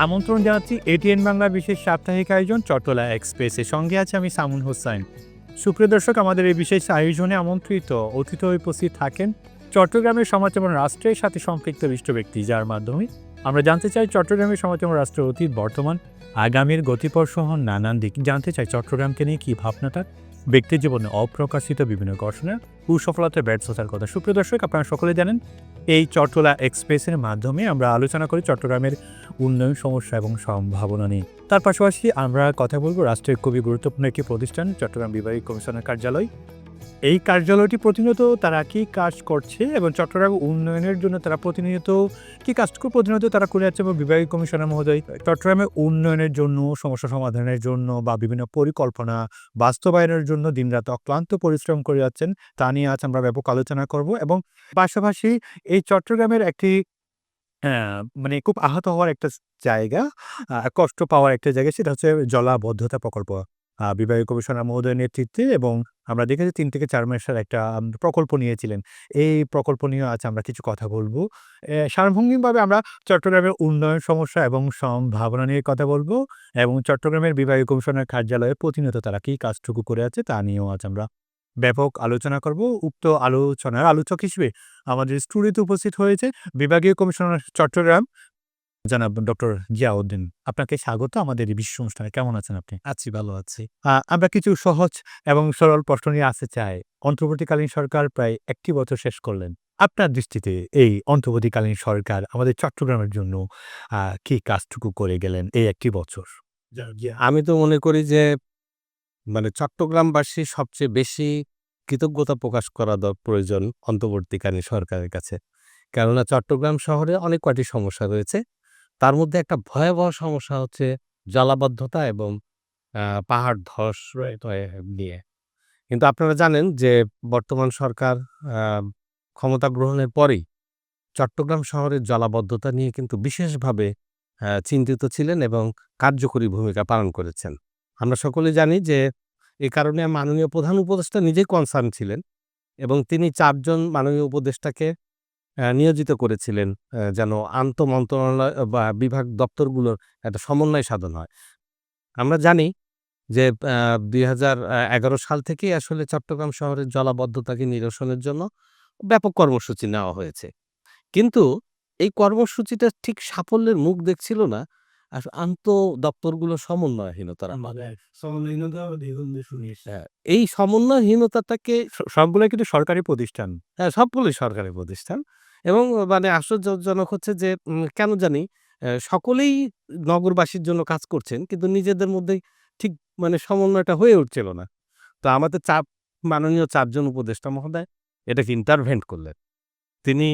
আমন্ত্রণ জানাচ্ছি এটিএন বাংলা বিশেষ সাপ্তাহিক আয়োজন চট্টলা এক্সপ্রেসের সঙ্গে আছে আমি সামুন হোসাইন। সুপ্রিয় দর্শক, আমাদের এই বিশেষ আয়োজনে আমন্ত্রিত অতিথি হয়ে উপস্থিত থাকেন চট্টগ্রামের সমাজ এবং রাষ্ট্রের সাথে সম্পৃক্ত বিশিষ্ট ব্যক্তি, যার মাধ্যমে আমরা জানতে চাই চট্টগ্রামের সমাজ এবং রাষ্ট্রের অতীত, বর্তমান, আগামীর গতিপথ সহ নানান দিক জানতে চাই। চট্টগ্রামকে নিয়ে কী ভাবনাটা, ব্যক্তি জীবনে অপ্রকাশিত বিভিন্ন ঘটনা, কুসফলতার ব্যর্থতার কথা। সুপ্রিয় দর্শক, আপনারা সকলে জানেন এই চট্টলা এক্সপ্রেসের মাধ্যমে আমরা আলোচনা করি চট্টগ্রামের উন্নয়ন, সমস্যা এবং সম্ভাবনা নিয়ে। তার পাশাপাশি আমরা কথা বলবো রাষ্ট্রের খুবই গুরুত্বপূর্ণ একটি প্রতিষ্ঠান চট্টগ্রাম বিভাগীয় কমিশনার কার্যালয়। এই কার্যালয়টি প্রতিনিয়ত তারা কী কাজ করছে এবং চট্টগ্রাম উন্নয়নের জন্য তারা প্রতিনিয়ত কী কাজটুকু প্রতিনিয়ত তারা করে যাচ্ছে এবং বিভাগীয় কমিশনার মহোদয় চট্টগ্রামের উন্নয়নের জন্য, সমস্যা সমাধানের জন্য বা বিভিন্ন পরিকল্পনা বাস্তবায়নের জন্য দিনরাত অক্লান্ত পরিশ্রম করে যাচ্ছেন, তা নিয়ে আজ আমরা ব্যাপক আলোচনা করব। এবং পাশাপাশি এই চট্টগ্রামের একটি মানে খুব আহত হওয়ার একটা জায়গা, কষ্ট পাওয়ার একটা জায়গা, সেটা হচ্ছে জলাবদ্ধতা প্রকল্প। বিভাগীয় কমিশনার মহোদয়ের নেতৃত্বে এবং আমরা দেখেছি ৩ থেকে ৪ মাসের একটা প্রকল্প নিয়েছিলেন। এই প্রকল্প নিয়ে আজ আমরা কিছু কথা বলব। সার্বভৌমিকভাবে আমরা চট্টগ্রামের উন্নয়ন, সমস্যা এবং সম্ভাবনা নিয়ে কথা বলব এবং চট্টগ্রামের বিভাগীয় কমিশনার কার্যালয়ে প্রতিনিয়ত তারা কী কাজটুকু করে আছে তা নিয়েও আজ আমরা ব্যাপক আলোচনা করব। উক্ত আলোচনার আলোচক হিসেবে আমাদের স্টুডিওতে উপস্থিত হয়েছে বিভাগীয় কমিশনার চট্টগ্রাম জনাব ডক্টর জিয়াউদ্দিন। আপনাকে স্বাগত আমাদের এই বিশেষ অনুষ্ঠানে। কেমন আছেন আপনি? আছি, ভালো আছি। আমরা কিছু সহজ এবং সরল প্রশ্ন নিয়ে আসতে চাই। অন্তর্বর্তীকালীন সরকার প্রায় ১টি বছর শেষ করলেন। আপনার দৃষ্টিতে এই অন্তর্বর্তীকালীন সরকার আমাদের চট্টগ্রামের জন্য কি কাজটুকু করে গেলেন এই ১টি বছর? আমি তো মনে করি যে চট্টগ্রামবাসী সবচেয়ে বেশি কৃতজ্ঞতা প্রকাশ করা প্রয়োজন অন্তর্বর্তীকালীন সরকারের কাছে। কেননা চট্টগ্রাম শহরে অনেক কয়টি সমস্যা রয়েছে। তার মধ্যে একটা ভয়াবহ সমস্যা হচ্ছে জলাবদ্ধতা এবং পাহাড় ধস নিয়ে। কিন্তু আপনারা জানেন যে বর্তমান সরকার আ ক্ষমতা গ্রহণের পরেই চট্টগ্রাম শহরের জলাবদ্ধতা নিয়ে কিন্তু বিশেষভাবে চিন্তিত ছিলেন এবং কার্যকরী ভূমিকা পালন করেছেন। আমরা সকলেই জানি যে এ কারণে মাননীয় প্রধান উপদেষ্টা নিজেই কনসার্ন ছিলেন এবং তিনি ৪ জন মাননীয় উপদেষ্টাকে নিয়োজিত করেছিলেন যেন আন্তঃমন্ত্রণালয় বা বিভাগ দপ্তরগুলোর একটা সমন্বয় সাধন হয়। আমরা জানি যে ২০১১ সাল থেকেই আসলে চট্টগ্রাম শহরের জলাবদ্ধতাকে নিরসনের জন্য ব্যাপক কর্মসূচি নেওয়া হয়েছে। কিন্তু এই কর্মসূচিটা ঠিক সাফল্যের মুখ দেখছিল না দপ্তরগুলোর সমন্বয়হীনতার ফলে। হ্যাঁ, এই সমন্বয়হীনতাটাকে সবগুলাই কিন্তু সরকারি প্রতিষ্ঠান। হ্যাঁ, সবগুলোই সরকারি প্রতিষ্ঠান এবং আশ্চর্যজনক হচ্ছে যে কেন জানি সকলেই নগরবাসীর জন্য কাজ করছেন কিন্তু নিজেদের মধ্যেই ঠিক সমন্বয়টা হয়ে উঠছিল না। তো আমাদের মাননীয় ৪ জন উপদেষ্টা মহোদয় এটাকে ইন্টারভেন্ট করলেন। তিনি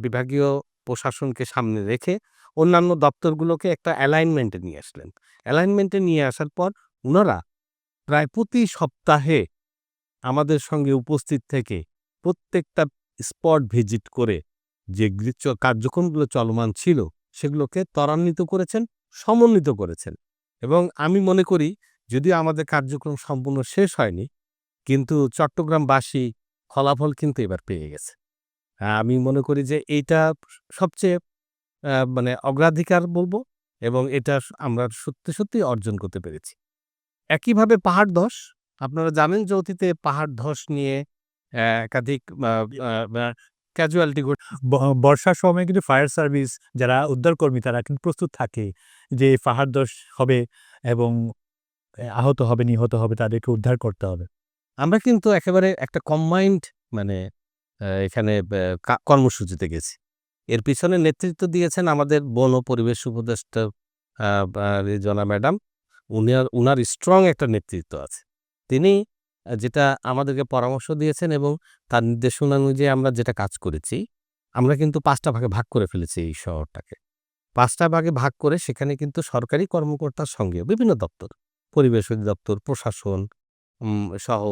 বিভাগীয় প্রশাসনকে সামনে রেখে অন্যান্য দপ্তরগুলোকে একটা অ্যালাইনমেন্টে নিয়ে আসলেন। অ্যালাইনমেন্টে নিয়ে আসার পর উনারা প্রায় প্রতি সপ্তাহে আমাদের সঙ্গে উপস্থিত থেকে প্রত্যেকটা স্পট ভিজিট করে যে কার্যক্রমগুলো চলমান ছিল সেগুলোকে ত্বরান্বিত করেছেন, সমন্বিত করেছেন এবং আমি মনে করি যদিও আমাদের কার্যক্রম সম্পূর্ণ শেষ হয়নি কিন্তু চট্টগ্রামবাসী ফলাফল কিন্তু এবার পেয়ে গেছে। আমি মনে করি যে এইটা সবচেয়ে অগ্রাধিকার বলবো এবং এটা আমরা সত্যি অর্জন করতে পেরেছি। একইভাবে পাহাড় ধস, আপনারা জানেন যে অতীতে পাহাড় ধস নিয়ে একাধিক ক্যাজুয়ালিটি বর্ষার সময় কিন্তু ফায়ার সার্ভিস যারা উদ্ধারকর্মী তারা কিন্তু প্রস্তুত থাকে যে পাহাড় ধস হবে এবং আহত হবে, নিহত হবে, তাদেরকে উদ্ধার করতে হবে। আমরা কিন্তু একেবারে একটা কম্বাইন্ড এখানে কর্মসূচিতে গেছি। এর পিছনে নেতৃত্ব দিয়েছেন আমাদের বন ও পরিবেশ উপদেষ্টা রিজওয়ানা ম্যাডাম। উনার স্ট্রং একটা নেতৃত্ব আছে। তিনি যেটা আমাদেরকে পরামর্শ দিয়েছেন এবং তার নির্দেশনা অনুযায়ী আমরা যেটা কাজ করেছি, আমরা কিন্তু ৫ টা ভাগে ভাগ করে ফেলেছি এই শহরটাকে। ৫ টা ভাগে ভাগ করে সেখানে কিন্তু সরকারি কর্মকর্তার সঙ্গে বিভিন্ন দপ্তর, পরিবেশ অধিদপ্তর, প্রশাসন, সহ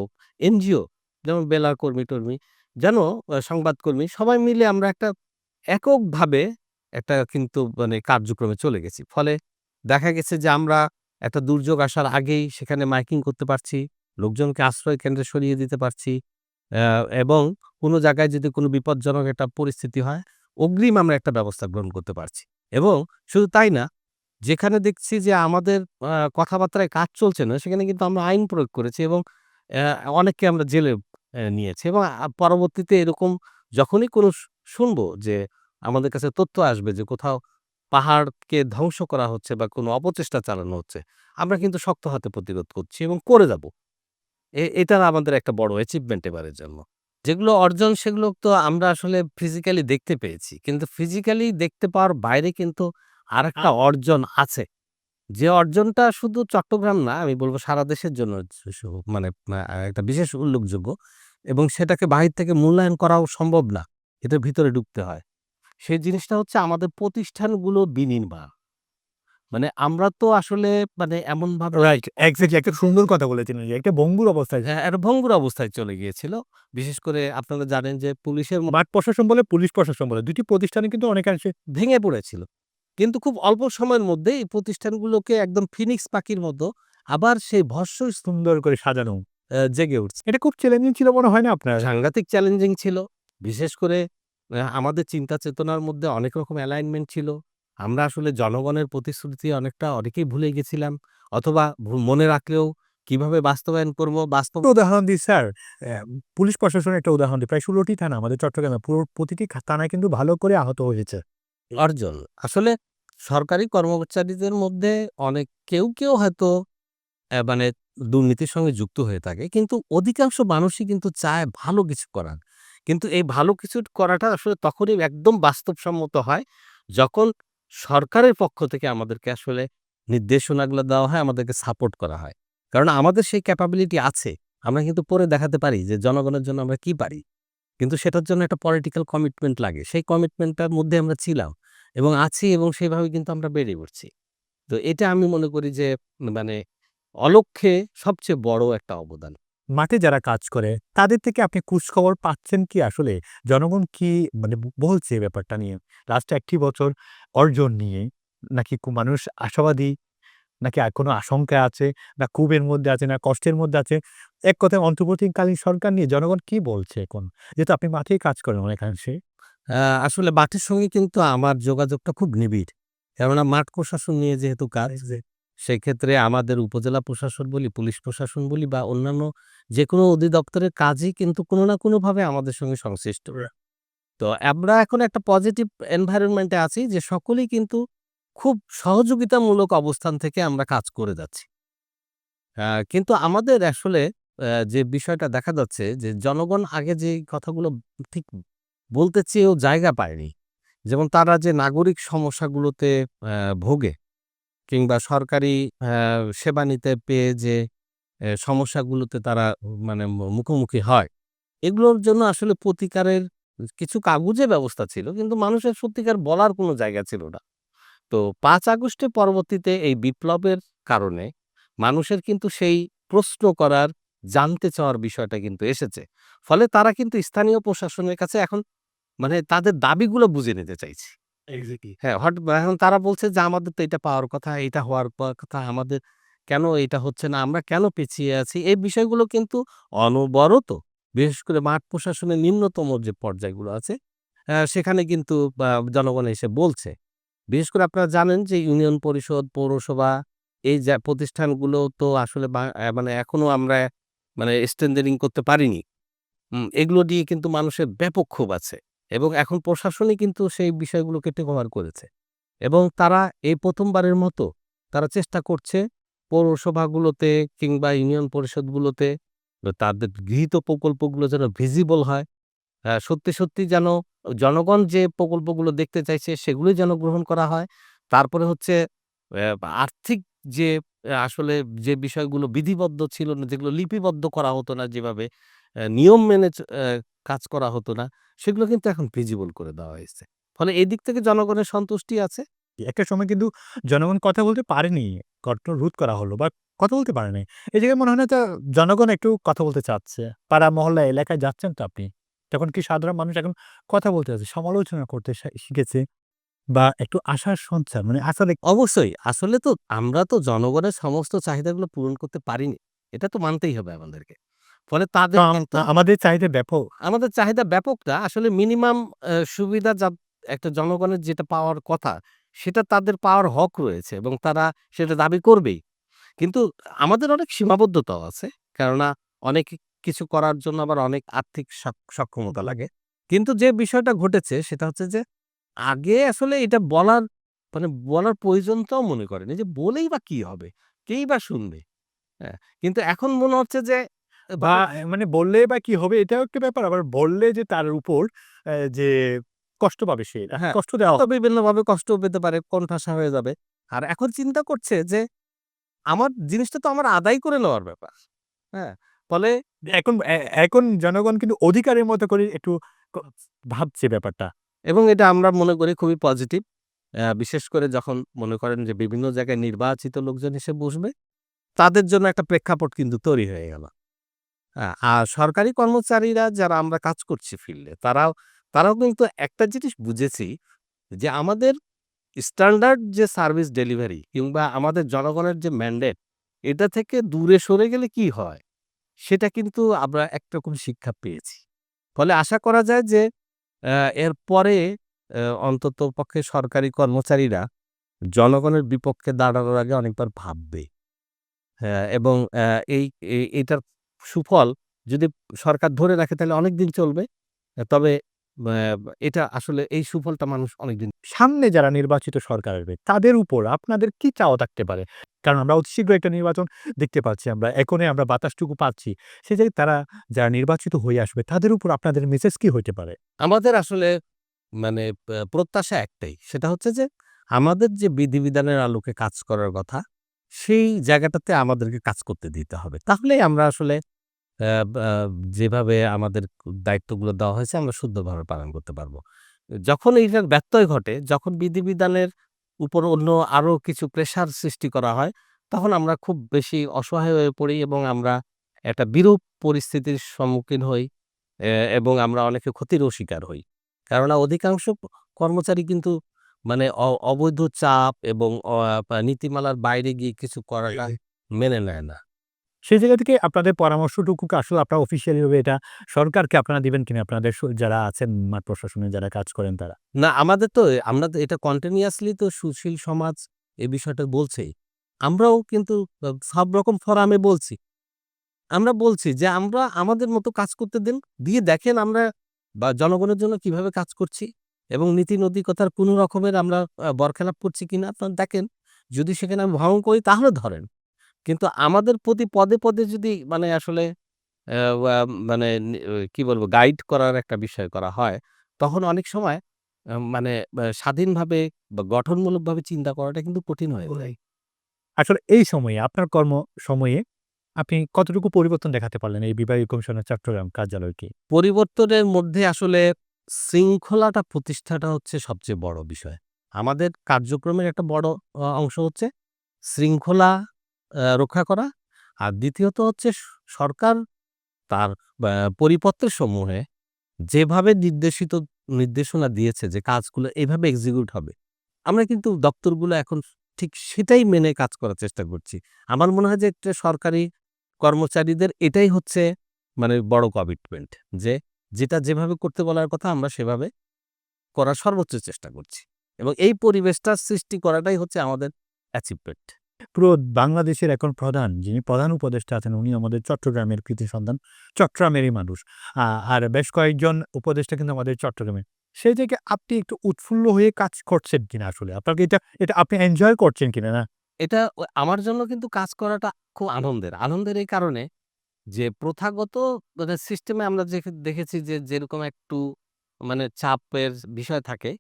এনজিও যেমন বেলার কর্মী-টর্মী যেন সংবাদকর্মী সবাই মিলে আমরা একটা এককভাবে একটা কিন্তু মানে কার্যক্রমে চলে গেছি। ফলে দেখা গেছে যে আমরা একটা দুর্যোগ আসার আগেই সেখানে মাইকিং করতে পারছি, লোকজনকে আশ্রয় কেন্দ্রে সরিয়ে দিতে পারছি। এবং কোনো জায়গায় যদি কোনো বিপজ্জনক একটা পরিস্থিতি হয়, অগ্রিম আমরা একটা ব্যবস্থা গ্রহণ করতে পারছি। এবং শুধু তাই না, যেখানে দেখছি যে আমাদের কথাবার্তায় কাজ চলছে না, সেখানে কিন্তু আমরা আইন প্রয়োগ করেছি এবং অনেককে আমরা জেলে নিয়েছি এবং পরবর্তীতে এরকম যখনই কোনো শুনবো যে আমাদের কাছে তথ্য আসবে যে কোথাও পাহাড়কে ধ্বংস করা হচ্ছে বা কোনো অপচেষ্টা চালানো হচ্ছে, আমরা কিন্তু শক্ত হাতে প্রতিরোধ করছি এবং করে যাব। এটা আমাদের একটা বড় অ্যাচিভমেন্ট এবারের জন্য। যেগুলো অর্জন সেগুলো তো আমরা আসলে ফিজিক্যালি দেখতে পেয়েছি। কিন্তু ফিজিক্যালি দেখতে পাওয়ার বাইরে কিন্তু আরেকটা অর্জন আছে। যে অর্জনটা শুধু চট্টগ্রাম না, আমি বলব সারা দেশের জন্য মানে একটা বিশেষ উল্লেখযোগ্য এবং সেটাকে বাহির থেকে মূল্যায়ন করাও সম্ভব না। এটার ভিতরে ঢুকতে হয়। সেই জিনিসটা হচ্ছে আমাদের প্রতিষ্ঠানগুলো বিনির্মাণ। মানে আমরা তো আসলে মানে এমনভাবে রাইট, এক্সাক্টলি একটা সুন্দর কথা বলেছেন যে একটা ভঙ্গুর অবস্থায় হ্যাঁ, একটা ভঙ্গুর অবস্থায় চলে গিয়েছিল। বিশেষ করে আপনারা জানেন যে পুলিশের মাঠ প্রশাসন বলে, পুলিশ প্রশাসন বলে ২ টি প্রতিষ্ঠানই কিন্তু অনেকাংশে ভেঙে পড়েছিল। কিন্তু খুব অল্প সময়ের মধ্যে এই প্রতিষ্ঠানগুলোকে একদম ফিনিক্স পাখির মতো আবার সেই ভস্ম সুন্দর করে সাজানো। জেগে উঠছে। এটা খুব চ্যালেঞ্জিং ছিল মনে হয় না আপনার? সাংঘাতিক চ্যালেঞ্জিং ছিল। বিশেষ করে আমাদের চিন্তা চেতনার মধ্যে অনেক রকম অ্যালাইনমেন্ট ছিল। আমরা আসলে জনগণের প্রতিশ্রুতি অনেকেই ভুলে গেছিলাম। অথবা মনে রাখলেও কিভাবে বাস্তবায়ন করব একটা উদাহরণ দিই স্যার, পুলিশ প্রশাসনের একটা উদাহরণ দিই। প্রায় ১৬ টি থানা আমাদের চট্টগ্রামে। প্রতিটি থানায় কিন্তু ভালো করে আহত হয়েছে। অর্জন। আসলে সরকারি কর্মচারীদের মধ্যে কেউ হয়তো মানে দুর্নীতির সঙ্গে যুক্ত হয়ে থাকে। কিন্তু অধিকাংশ মানুষই কিন্তু চায় ভালো কিছু করার। কিন্তু এই ভালো কিছু করাটা আসলে তখনই একদম বাস্তবসম্মত হয়, যখন সরকারের পক্ষ থেকে আমাদেরকে আসলে নির্দেশনাগুলো দেওয়া হয়, আমাদেরকে সাপোর্ট করা হয়। কারণ আমাদের সেই ক্যাপাবিলিটি আছে। আমরা কিন্তু করে দেখাতে পারি যে জনগণের জন্য আমরা কি পারি। কিন্তু সেটার জন্য একটা পলিটিক্যাল কমিটমেন্ট লাগে। সেই কমিটমেন্টটার মধ্যে আমরা ছিলাম এবং আছি এবং সেভাবে কিন্তু আমরা বেড়ে উঠছি। তো এটা আমি মনে করি যে মানে অলক্ষ্যে সবচেয়ে বড় একটা অবদান। মাঠে যারা কাজ করে তাদের থেকে আপনি খোঁজখবর পাচ্ছেন কি আসলে? জনগণ কি মানে বলছে এই ব্যাপারটা নিয়ে? লাস্ট ১ টি বছর অর্জন নিয়ে নাকি মানুষ আশাবাদী? নাকি আর কোনো আশঙ্কা আছে? না ক্ষোভের মধ্যে আছে, না কষ্টের মধ্যে আছে? এক কথায় অন্তর্বর্তীকালীন সরকার নিয়ে জনগণ কি বলছে এখন? যেহেতু আপনি মাঠেই কাজ করেন অনেকাংশে। আ আসলে মাঠের সঙ্গে কিন্তু আমার যোগাযোগটা খুব নিবিড়। কেননা মাঠ প্রশাসন নিয়ে যেহেতু কাজ, সেক্ষেত্রে আমাদের উপজেলা প্রশাসন বলি, পুলিশ প্রশাসন বলি বা অন্যান্য যেকোনো অধিদপ্তরের কাজই কিন্তু কোনো না কোনোভাবে আমাদের সঙ্গে সংশ্লিষ্ট। তো আমরা এখন একটা পজিটিভ এনভায়রনমেন্ট এ আছি যে সকলেই কিন্তু খুব সহযোগিতামূলক অবস্থান থেকে আমরা কাজ করে যাচ্ছি। কিন্তু আমাদের আসলে যে বিষয়টা দেখা যাচ্ছে যে জনগণ আগে যে কথাগুলো ঠিক বলতে চেয়েও জায়গা পায়নি। যেমন তারা যে নাগরিক সমস্যাগুলোতে ভোগে কিংবা সরকারি সেবা নিতে পেয়ে যে সমস্যাগুলোতে তারা মানে মুখোমুখি হয়, এগুলোর জন্য আসলে প্রতিকারের কিছু কাগুজে ব্যবস্থা ছিল। কিন্তু মানুষের সত্যিকার বলার কোনো জায়গা ছিল না। তো ৫ আগস্টের পরবর্তীতে এই বিপ্লবের কারণে মানুষের কিন্তু সেই প্রশ্ন করার, জানতে চাওয়ার বিষয়টা কিন্তু এসেছে। ফলে তারা কিন্তু স্থানীয় প্রশাসনের কাছে এখন মানে তাদের দাবিগুলো বুঝে নিতে চাইছে। এক্সাক্টলি। হ্যাঁ, এখন তারা বলছে যে আমাদের তো এটা পাওয়ার কথা, এটা হওয়ার কথা, আমাদের কেন এটা হচ্ছে না? আমরা কেন পিছিয়ে আছি? এই বিষয়গুলো কিন্তু অনবরত বিশেষ করে মাঠ প্রশাসনের নিম্নতম যে পর্যায়গুলো আছে, সেখানে কিন্তু জনগণ এসে বলছে। বিশেষ করে আপনারা জানেন যে ইউনিয়ন পরিষদ, পৌরসভা এই যা প্রতিষ্ঠানগুলো তো আসলে মানে এখনো আমরা মানে স্ট্রেংথেনিং করতে পারিনি। এগুলো দিয়ে কিন্তু মানুষের ব্যাপক ক্ষোভ আছে এবং এখন প্রশাসনই কিন্তু সেই বিষয়গুলোকে টেক ওভার করেছে এবং তারা এই ১ম বারের মতো তারা চেষ্টা করছে পৌরসভাগুলোতে কিংবা ইউনিয়ন পরিষদগুলোতে তাদের গৃহীত প্রকল্পগুলো যেন ভিজিবল হয়। সত্যি যেন জনগণ যে প্রকল্পগুলো দেখতে চাইছে সেগুলোই যেন গ্রহণ করা হয়। তারপরে হচ্ছে আর্থিক যে আসলে যে বিষয়গুলো বিধিবদ্ধ ছিল না, যেগুলো লিপিবদ্ধ করা হতো না যেভাবে নিয়ম মেনে কাজ করা হতো না, সেগুলো কিন্তু এখন ভিজিবল করে দেওয়া হয়েছে। ফলে এদিক থেকে জনগণের সন্তুষ্টি আছে। একটা সময় কিন্তু জনগণ কথা বলতে পারেনি। রোধ করা হলো বা কথা বলতে পারে নাই। এই জায়গায় মনে হয় না জনগণ একটু কথা বলতে চাচ্ছে। পাড়া মহল্লা এলাকায় যাচ্ছেন তো আপনি। তখন কি সাধারণ মানুষ এখন কথা বলতে চাচ্ছে, সমালোচনা করতে শিখেছে বা একটু আশার সঞ্চার মানে আশা অবশ্যই। আসলে তো আমরা তো জনগণের সমস্ত চাহিদাগুলো পূরণ করতে পারিনি। এটা তো মানতেই হবে আমাদেরকে। ফলে তো তাদের কিন্তু আমাদের চাহিদা ব্যাপক। আমাদের চাহিদা ব্যাপক না। আসলে মিনিমাম সুবিধা একটা জনগণের যেটা পাওয়ার কথা, সেটা তাদের পাওয়ার হক রয়েছে এবং তারা সেটা দাবি করবেই। কিন্তু আমাদের অনেক সীমাবদ্ধতাও আছে। কেননা অনেক কিছু করার জন্য আবার অনেক আর্থিক সক্ষমতা লাগে। কিন্তু যে বিষয়টা ঘটেছে সেটা হচ্ছে যে আগে আসলে এটা বলার প্রয়োজনটাও মনে করেনি যে বলেই বা কি হবে? কেই বা শুনবে? হ্যাঁ? কিন্তু এখন মনে হচ্ছে যে বা মানে মানে বললে বা কি হবে এটাও একটা ব্যাপার। আবার বললে যে তার উপর যে কষ্ট পাবে সে, হ্যাঁ, কষ্ট দেওয়া তো বিভিন্নভাবে কষ্টও পেতে পারে, কোণঠাসা হয়ে যাবে। আর এখন চিন্তা করছে যে আমার জিনিসটা তো আমার আদায় করে নেওয়ার ব্যাপার। হ্যাঁ? ফলে এখন এখন জনগণ কিন্তু অধিকারের মতো করে একটু ক ভাবছে ব্যাপারটা। এবং এটা আমরা মনে করি খুবই পজিটিভ। বিশেষ করে যখন মনে করেন যে বিভিন্ন জায়গায় নির্বাচিত লোকজন এসে বসবে, তাদের জন্য একটা প্রেক্ষাপট কিন্তু তৈরি হয়ে গেল। হ্যাঁ, আর সরকারি কর্মচারীরা যারা আমরা কাজ করছি ফিল্ডে, তারাও কিন্তু একটা জিনিস বুঝেছি যে আমাদের স্ট্যান্ডার্ড যে সার্ভিস ডেলিভারি কিংবা আমাদের জনগণের যে ম্যান্ডেট, এটা থেকে দূরে সরে গেলে কি হয়? সেটা কিন্তু আমরা একরকম শিক্ষা পেয়েছি। ফলে আশা করা যায় যে এরপরে অন্ততপক্ষে সরকারি কর্মচারীরা জনগণের বিপক্ষে দাঁড়ানোর আগে অনেকবার ভাববে। হ্যাঁ, এবং এই এটার সুফল যদি সরকার ধরে রাখে তাহলে অনেকদিন চলবে। তবে এটা আসলে এই সুফলটা মানুষ অনেকদিন সামনে যারা নির্বাচিত সরকার আসবে তাদের উপর আপনাদের কি চাওয়া থাকতে পারে? কারণ আমরা অতি শীঘ্রই একটা নির্বাচন দেখতে পাচ্ছি আমরা। এখনই আমরা বাতাসটুকু পাচ্ছি। সে জায়গায় তারা যারা নির্বাচিত হয়ে আসবে তাদের উপর আপনাদের মেসেজ কি হইতে পারে? আমাদের আসলে মানে প্রত্যাশা একটাই। সেটা হচ্ছে যে আমাদের যে বিধিবিধানের আলোকে কাজ করার কথা, সেই জায়গাটাতে আমাদেরকে কাজ করতে দিতে হবে। তাহলেই আমরা আসলে বা যেভাবে আমাদের দায়িত্বগুলো দেওয়া হয়েছে আমরা শুদ্ধভাবে পালন করতে পারব। যখন এইটার ব্যত্যয় ঘটে, যখন বিধিবিধানের উপর অন্য আরো কিছু প্রেশার সৃষ্টি করা হয়, তখন আমরা খুব বেশি অসহায় হয়ে পড়ি এবং আমরা একটা বিরূপ পরিস্থিতির সম্মুখীন হই এবং আমরা অনেকে ক্ষতিরও শিকার হই। কেননা অধিকাংশ কর্মচারী কিন্তু মানে অবৈধ চাপ এবং নীতিমালার বাইরে গিয়ে কিছু করাটা মেনে নেয় না। সেই জায়গা থেকে আপনাদের পরামর্শটুকু আসলে আপনারা অফিসিয়ালি ভাবে এটা সরকারকে আপনারা দিবেন কিনা? আপনাদের যারা আছেন মাঠ প্রশাসনে যারা কাজ করেন তারা? না আমরা তো এটা কন্টিনিউয়াসলি তো সুশীল সমাজ এই বিষয়টা বলছেই। আমরাও কিন্তু সব রকম ফোরামে বলছি। আমরা বলছি যে আমরা আমাদের মতো কাজ করতে দিন। দিয়ে দেখেন আমরা জনগণের জন্য কিভাবে কাজ করছি এবং নীতি-নৈতিকতার কোন রকমের আমরা বরখেলাপ করছি কিনা আপনারা দেখেন। যদি সেখানে আমি ভঙ্গ করি তাহলে ধরেন। কিন্তু আমাদের প্রতি পদে, পদে যদি মানে আসলে ওয়া মানে কি বলবো গাইড করার একটা বিষয় করা হয়, তখন অনেক সময় মানে স্বাধীনভাবে বা গঠনমূলকভাবে চিন্তা করাটা কিন্তু কঠিন হয়ে যায়। আসলে এই সময়ে আপনার সময়ে আপনি কতটুকু পরিবর্তন দেখাতে পারলেন এই বিভাগীয় কমিশনার চট্টগ্রাম কার্যালয়কে? পরিবর্তনের মধ্যে আসলে শৃঙ্খলাটা প্রতিষ্ঠাটা হচ্ছে সবচেয়ে বড় বিষয়। আমাদের কার্যক্রমের একটা বড় অংশ হচ্ছে শৃঙ্খলা রক্ষা করা। আর দ্বিতীয়ত হচ্ছে সরকার তার পরিপত্রের সমূহে যেভাবে নির্দেশনা দিয়েছে যে কাজগুলো এভাবে এক্সিকিউট হবে। আমরা কিন্তু দপ্তরগুলো এখন ঠিক সেটাই মেনে কাজ করার চেষ্টা করছি। আমার মনে হয় যে একটা সরকারি কর্মচারীদের এটাই হচ্ছে মানে বড় কমিটমেন্ট যে যেটা যেভাবে করতে বলার কথা আমরা সেভাবে করার সর্বোচ্চ চেষ্টা করছি। এবং এই পরিবেশটা সৃষ্টি করাটাই হচ্ছে আমাদের অ্যাচিভমেন্ট। পুরো বাংলাদেশের এখন যিনি প্রধান উপদেষ্টা আছেন উনি আমাদের চট্টগ্রামের কৃতি সন্তান, চট্টগ্রামেরই মানুষ। আ আর বেশ কয়েকজন উপদেষ্টা কিন্তু আমাদের চট্টগ্রামের। সেই জায়গায় আপনি একটু উৎফুল্ল হয়ে কাজ করছেন কিনা আসলে? আপনার কি এটা এটা আপনি এনজয় করছেন কিনা না? এটা আমার জন্য কিন্তু কাজ করাটা খুব আনন্দের। আনন্দের এই কারণে যে প্রথাগত মানে সিস্টেমে আমরা দেখেছি যে যেরকম একটু মানে চাপের বিষয় থাকে,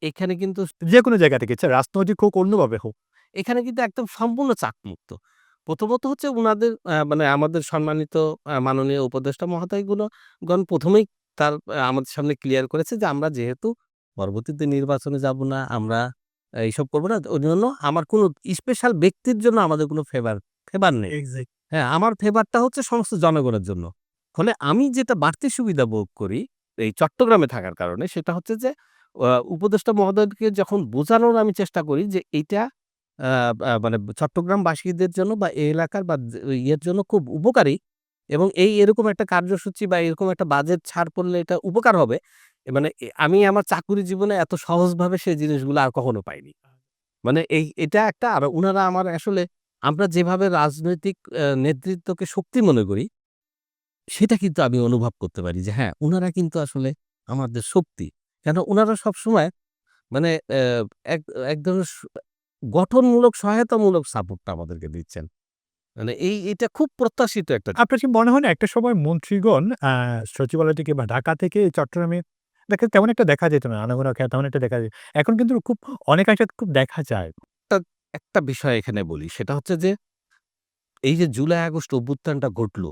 এখানে কিন্তু যেকোনো জায়গা থেকে রাজনৈতিক হোক অন্যভাবে হোক। এখানে কিন্তু একদম সম্পূর্ণ চাপমুক্ত। প্রথমত হচ্ছে উনাদের মানে আমাদের সম্মানিত মাননীয় উপদেষ্টা মহোদয়গণ ১ম এই তার আমাদের সামনে ক্লিয়ার করেছে যে আমরা যেহেতু পরবর্তীতে নির্বাচনে যাব না, আমরা এইসব করব না। ওইজন্য আমার কোনো স্পেশাল ব্যক্তির জন্য আমাদের কোনো ফেভার নেই। হ্যাঁ, আমার ফেভারটা হচ্ছে সমস্ত জনগণের জন্য। ফলে আমি যেটা বাড়তি সুবিধা ভোগ করি এই চট্টগ্রামে থাকার কারণে সেটা হচ্ছে যে উপদেষ্টা মহোদয়কে যখন বোঝানোর আমি চেষ্টা করি যে এইটা আ আ মানে চট্টগ্রামবাসীদের জন্য বা এই এলাকার বা ইয়ের জন্য খুব উপকারী এবং এরকম একটা কার্যসূচি বা এরকম একটা বাজেট ছাড় পড়লে এটা উপকার হবে। মানে আমি আমার চাকুরি জীবনে এত সহজভাবে সেই জিনিসগুলো আর কখনো পাইনি। মানে এটা একটা আর উনারা আমার আসলে আমরা যেভাবে রাজনৈতিক নেতৃত্বকে শক্তি মনে করি, সেটা কিন্তু আমি অনুভব করতে পারি যে হ্যাঁ, উনারা কিন্তু আসলে আমাদের শক্তি। কেন উনারা সবসময় মানে এক এক ধরনের গঠনমূলক সহায়তামূলক সাপোর্টটা আমাদেরকে দিচ্ছেন। মানে এটা খুব প্রত্যাশিত একটা আপনার কি মনে হয় না একটা সময় মন্ত্রীগণ সচিবালয় থেকে বা ঢাকা থেকে চট্টগ্রামে তেমন একটা দেখা যেত না। আনাগোনা তেমন একটা দেখা যায়। এখন কিন্তু খুব অনেকাংশে খুব দেখা যায়। একটা একটা বিষয় এখানে বলি। সেটা হচ্ছে যে এই যে জুলাই আগস্ট অভ্যুত্থানটা ঘটলো,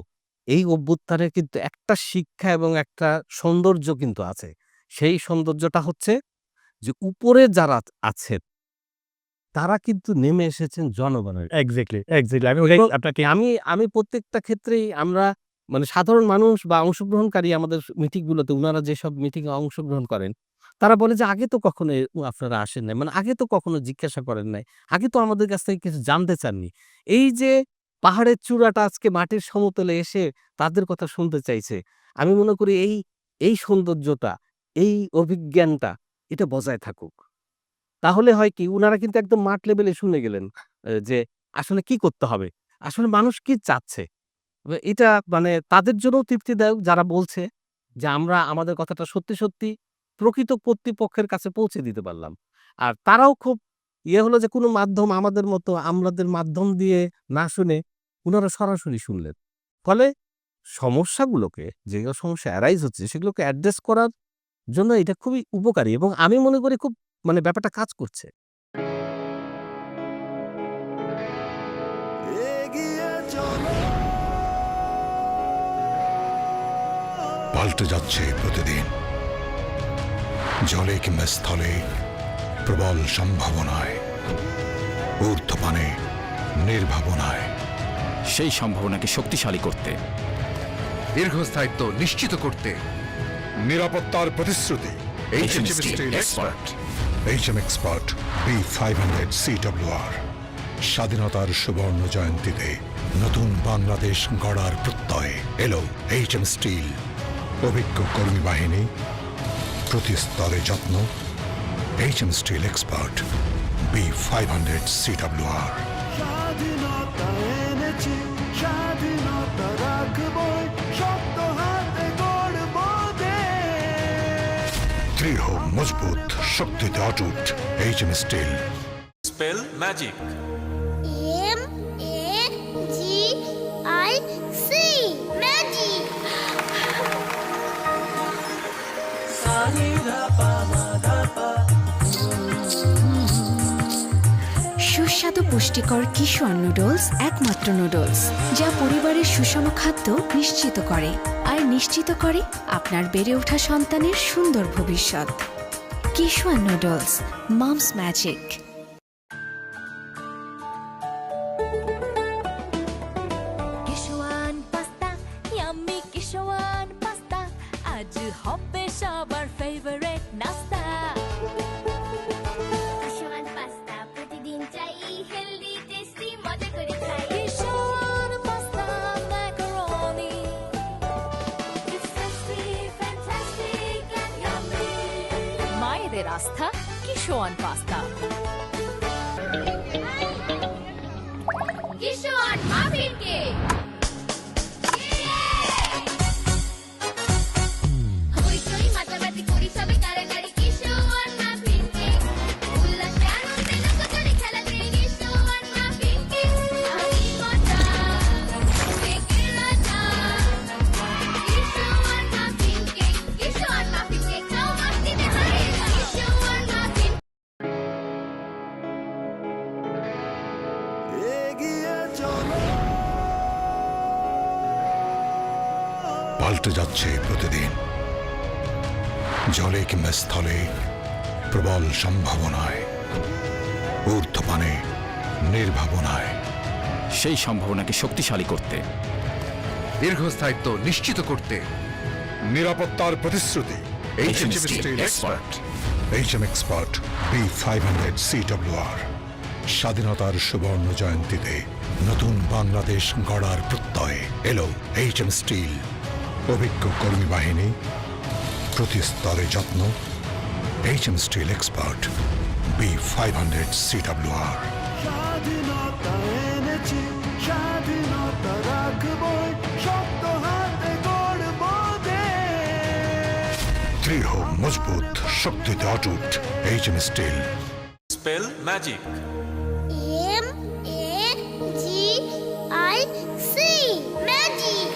এই অভ্যুত্থানের কিন্তু একটা শিক্ষা এবং একটা সৌন্দর্য কিন্তু আছে। সেই সৌন্দর্যটা হচ্ছে যে উপরে যারা আছেন, তারা কিন্তু নেমে এসেছেন জনগণের। এক্সাক্টলি। আমি ওটাই এবং আপনাকে আমি প্রত্যেকটা ক্ষেত্রেই আমরা মানে সাধারণ মানুষ বা অংশগ্রহণকারী আমাদের মিটিং গুলোতে উনারা যেসব মিটিং এ অংশগ্রহণ করেন, তারা বলে যে, "আগে তো কখনো আপনারা আসেন নাই। মানে আগে তো কখনো জিজ্ঞাসা করেন নাই। আগে তো আমাদের কাছ থেকে কিছু জানতে চাননি।" এই যে পাহাড়ের চূড়াটা আজকে মাটির সমতলে এসে তাদের কথা শুনতে চাইছে। আমি মনে করি এই সৌন্দর্যটা, এই অভিজ্ঞানটা এটা বজায় থাকুক। তাহলে হয় কি উনারা কিন্তু একদম মাঠ লেভেলে শুনে গেলেন যে আসলে কি করতে হবে? আসলে মানুষ কি চাচ্ছে? এটা মানে তাদের জন্যও তৃপ্তিদায়ক যারা বলছে যে আমরা আমাদের কথাটা সত্যি প্রকৃত কর্তৃপক্ষের কাছে পৌঁছে দিতে পারলাম। আর তারাও খুব হলো যে কোনো মাধ্যম আমাদের মতো আমলাদের মাধ্যম দিয়ে না শুনে উনারা সরাসরি শুনলেন। ফলে সমস্যাগুলোকে যেগুলো সমস্যা অ্যারাইজ হচ্ছে সেগুলোকে অ্যাড্রেস করার জন্য এটা খুবই উপকারী এবং আমি মনে করি খুব মানে ব্যাপারটা কাজ করছে। পাল্টে যাচ্ছে প্রতিদিন জলে কিংবা স্থলে প্রবল সম্ভাবনায় ঊর্ধ্বপানে নির্ভাবনায় সেই সম্ভাবনাকে শক্তিশালী করতে, দীর্ঘস্থায়িত্ব নিশ্চিত করতে নিরাপত্তার প্রতিশ্রুতি HM Steel Expert। HM Expert B500 CWR স্বাধীনতার সুবর্ণ জয়ন্তীতে নতুন বাংলাদেশ গড়ার প্রত্যয় এলো HM স্টিল। অভিজ্ঞ কর্মী বাহিনী, প্রতি স্তরে যত্ন। HM steel expert B500 CWR। স্বাধীনতা এনেছি, স্বাধীনতা রাখবই, শক্ত হাতে গড়ব দেশ। দৃঢ় মজবুত শক্তিতে অটুট HM steel. Spell magic. MAGIC magic. সুস্বাদু পুষ্টিকর কিশোর নুডলস একমাত্র নুডলস যা পরিবারের সুষম খাদ্য নিশ্চিত করে আর নিশ্চিত করে আপনার বেড়ে ওঠা সন্তানের সুন্দর ভবিষ্যৎ। Kissan noodles, moms magic. Kissan pasta, yummy Kissan pasta, আজ হবে সবার ফেভারিট নাস্তা। কিশোয়ান পাস্তা প্রতিদিন চাই, হেলদি টেস্টি মজা করে খাই। Kissan pasta macaroni, It's tasty, fantastic and yummy. মায়েদের আস্থা Kissan pasta. Kissan muffin cake. হইচই মাতামাতি করি সবে কাড়াকাড়ি, কিশোয়ান মাফিন কেক। উল্লাসে আনন্দে লোকজনে খেলাতে, কিশোয়ান মাফিন কেক। আমি মজা, কেকের রাজা। কিশোয়ান মাফিন কেক, কিশোয়ান মাফিন কেক, খাও মাস্তিতে হারিয়ে যাও। কিশোয়ান মাফিন। এগিয়ে চলো, পাল্টে যাচ্ছে প্রতিদিন জলে কিংবা স্থলে প্রবল সম্ভাবনায় ঊর্ধ্বপানে নির্ভাবনায় সেই সম্ভাবনাকে শক্তিশালী করতে। দীর্ঘস্থায়িত্ব নিশ্চিত করতে নিরাপত্তার প্রতিশ্রুতি HM Steel Expert। HM Expert B500 CWR স্বাধীনতার সুবর্ণ জয়ন্তীতে নতুন বাংলাদেশ গড়ার প্রত্যয় এলো HM স্টিল। অভিজ্ঞ কর্মী বাহিনী, প্রতি স্তরে যত্ন। HM steel expert B500 CWR। স্বাধীনতা এনেছি, স্বাধীনতা রাখবই, শক্ত হাতে গড়ব দেশ। দৃঢ় মজবুত শক্তিতে অটুট HM steel. Spell magic. MAGIC magic.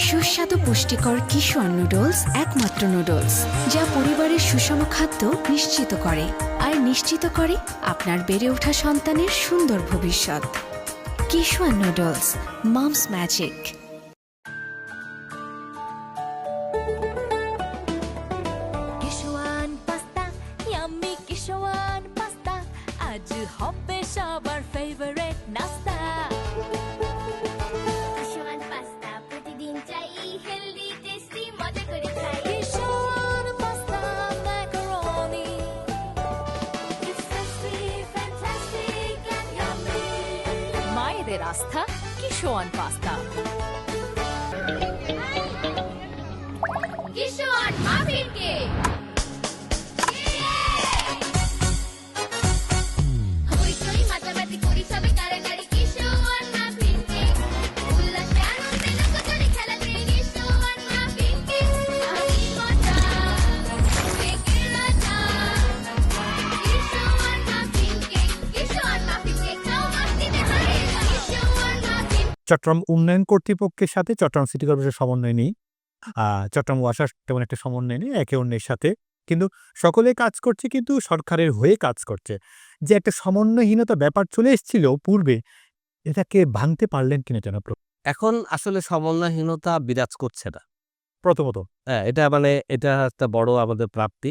সুস্বাদু পুষ্টিকর কিশোর নুডলস একমাত্র নুডলস যা পরিবারের সুষম খাদ্য নিশ্চিত করে আর নিশ্চিত করে আপনার বেড়ে ওঠা সন্তানের সুন্দর ভবিষ্যৎ। Kissan noodles, moms magic. Kissan pasta, yummy Kissan pasta, আজ হবে সবার ফেভারিট নাস্তা। কিশোয়ান পাস্তা প্রতিদিন চাই, হেলদি টেস্টি মজা করে খাই। Kissan pasta macaroni, It's tasty, fantastic and yummy. মায়েদের আস্থা Kissan pasta. Kissan muffin cake. হইচই মাতামাতি করি সবে কারাকারি, কিশোয়ান মাফিন কেক। উল্লাসে আনন্দে লোকজনে খেলাতে, কিশোয়ান মাফিন কেক। আমি মজা, কেকের রাজা। কিশোয়ান মাফিন কেক, কিশোয়ান মাফিন কেক, খাও মাস্তিতে ভরে। কিশোয়ান মাফিন। চট্টগ্রাম উন্নয়ন কর্তৃপক্ষের সাথে চট্টগ্রাম সিটি কর্পোরেশনের সমন্বয় নেই, চট্টগ্রাম ওয়াসার তেমন একটা সমন্বয় নেই একে অন্যের সাথে, কিন্তু সকলে কাজ করছে, কিন্তু সরকারের হয়ে কাজ করছে। যে একটা সমন্বয়হীনতা ব্যাপার চলে এসেছিল পূর্বে, এটাকে ভাঙতে পারলেন কিনা যেন এখন আসলে সমন্বয়হীনতা বিরাজ করছে না। প্রথমত। হ্যাঁ, এটা একটা বড় আমাদের প্রাপ্তি।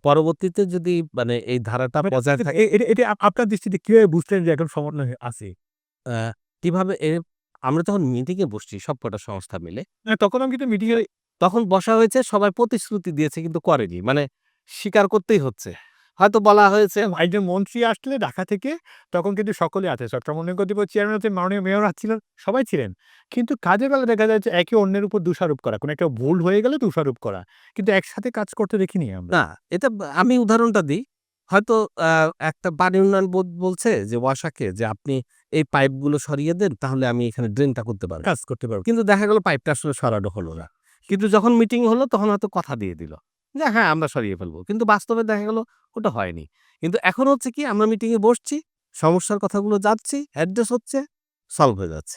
পরবর্তীতে যদি মানে এই ধারাটা বজায় থাকে, এটা আপনার দৃষ্টিতে কিভাবে বুঝলেন যে এখন সমন্বয় আছে? আহ, কিভাবে আমরা তখন মিটিংয়ে বসছি সবকটা সংস্থা মিলে, তখন আমি কিন্তু মিটিংয়ে তখন বসা হয়েছে, সবাই প্রতিশ্রুতি দিয়েছে কিন্তু করেনি, মানে স্বীকার করতেই হচ্ছে। হয়তো বলা হয়েছে একজন মন্ত্রী আসলে ঢাকা থেকে, তখন কিন্তু সকলে আছে, চট্টগ্রাম উন্নয়ন কর্তৃপক্ষ চেয়ারম্যান আছে, মাননীয় মেয়র ছিলেন, সবাই ছিলেন, কিন্তু কাজের বেলা দেখা যাচ্ছে একে অন্যের উপর দোষারোপ করা, কোনো একটা ভুল হয়ে গেলে দোষারোপ করা, কিন্তু একসাথে কাজ করতে দেখিনি আমরা। না, এটা আমি উদাহরণটা দিই। হয়তো একটা পানি উন্নয়ন বোর্ড বলছে যে ওয়াসাকে যে আপনি এই পাইপগুলো সরিয়ে দেন, তাহলে আমি এখানে ড্রেনটা করতে পারবো। কাজ করতে পারবো। কিন্তু দেখা গেল পাইপটা আসলে সরানো হলো না। কিন্তু যখন মিটিং হলো তখন হয়তো কথা দিয়ে দিল যে হ্যাঁ আমরা সরিয়ে ফেলবো, কিন্তু বাস্তবে দেখা গেল ওটা হয়নি। কিন্তু এখন হচ্ছে কি, আমরা মিটিংয়ে বসছি, সমস্যার কথাগুলো যাচ্ছি, অ্যাড্রেস হচ্ছে, সলভ হয়ে যাচ্ছে।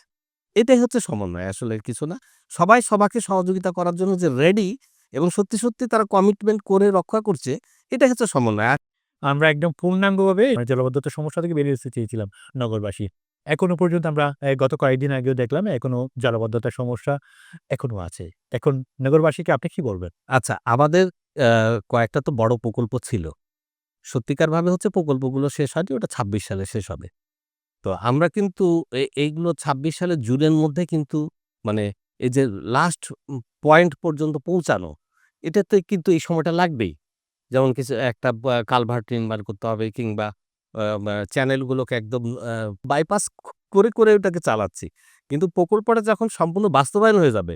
এটাই হচ্ছে সমন্বয়, আসলে কিছু না। সবাই সবাইকে সহযোগিতা করার জন্য যে রেডি এবং সত্যি সত্যি তারা কমিটমেন্ট করে রক্ষা করছে, এটাই হচ্ছে সমন্বয়। আর আমরা একদম পূর্ণাঙ্গভাবে জলবদ্ধতার সমস্যা থেকে বেরিয়ে আসতে চেয়েছিলাম নগরবাসী। এখনো পর্যন্ত আমরা গত কয়েকদিন আগেও দেখলাম এখনো জলবদ্ধতার সমস্যা এখনো আছে। এখন নগরবাসীকে আপনি কি বলবেন? আচ্ছা, আমাদের কয়েকটা তো বড় প্রকল্প ছিল। সত্যিকারভাবে হচ্ছে প্রকল্পগুলো শেষ হয়নি, ওটা ২৬ সালে শেষ হবে। তো আমরা কিন্তু এইগুলো ২৬ সালের জুনের মধ্যে কিন্তু মানে এই যে লাস্ট পয়েন্ট পর্যন্ত পৌঁছানো, এটাতে কিন্তু এই সময়টা লাগবেই। যেমন কিছু একটা কালভার্ট নির্মাণ করতে হবে, কিংবা চ্যানেলগুলোকে একদম বাইপাস করে ওটাকে চালাচ্ছি। কিন্তু প্রকল্পটা যখন সম্পূর্ণ বাস্তবায়ন হয়ে যাবে,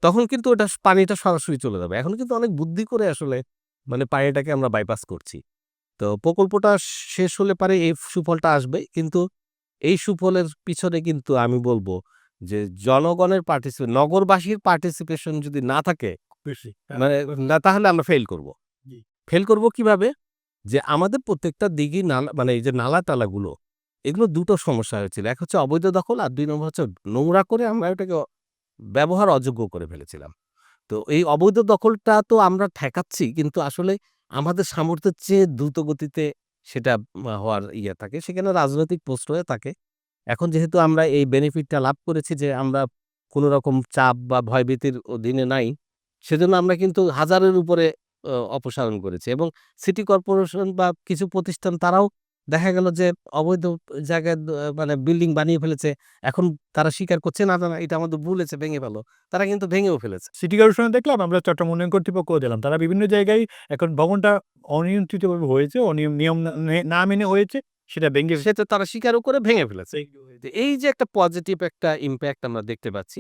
তখন কিন্তু ওটা পানিটা সরাসরি চলে যাবে। এখন কিন্তু অনেক বুদ্ধি করে আসলে মানে পানিটাকে আমরা বাইপাস করছি। তো প্রকল্পটা শেষ হলে পারে এই সুফলটা আসবে, কিন্তু এই সুফলের পিছনে কিন্তু আমি বলবো যে জনগণের নগরবাসীর পার্টিসিপেশন যদি না থাকে, মানে না, তাহলে আমরা ফেল করব। জি। ফেল করব কিভাবে? যে আমাদের প্রত্যেকটা দিঘি নালা, মানে এই যে নালা টালাগুলো, এগুলো দুটো সমস্যা হয়েছিল। এক হচ্ছে অবৈধ দখল, আর ২ নম্বর হচ্ছে নোংরা করে আমরা এটাকে ব্যবহার অযোগ্য করে ফেলেছিলাম। তো এই অবৈধ দখলটা তো আমরা ঠেকাচ্ছি, কিন্তু আসলে আমাদের সামর্থ্যের চেয়ে দ্রুত গতিতে সেটা হওয়ার থাকে। সেখানে রাজনৈতিক পোস্ট হয়ে থাকে। এখন যেহেতু আমরা এই বেনিফিটটা লাভ করেছি যে আমরা কোনো রকম চাপ বা ভয়ভীতির অধীনে নাই, সেজন্য আমরা কিন্তু হাজারের উপরে অপসারণ করেছি এবং সিটি কর্পোরেশন বা কিছু প্রতিষ্ঠান তারাও দেখা গেল যে অবৈধ জায়গায় মানে বিল্ডিং বানিয়ে ফেলেছে। এখন তারা স্বীকার করছে না, না এটা আমাদের ভুল হয়েছে, ভেঙে ফেলো। তারা কিন্তু ভেঙেও ফেলেছে। সিটি কর্পোরেশনে দেখলাম, আমরা চট্টগ্রাম উন্নয়ন কর্তৃপক্ষও দিলাম। তারা বিভিন্ন জায়গায় এখন ভবনটা অনিয়ন্ত্রিতভাবে হয়েছে, নিয়ম না মেনে হয়েছে, সেটা ভেঙে সেটা তারা স্বীকারও করে ভেঙে ফেলেছে। তো এই যে একটা পজিটিভ একটা ইমপ্যাক্ট আমরা দেখতে পাচ্ছি,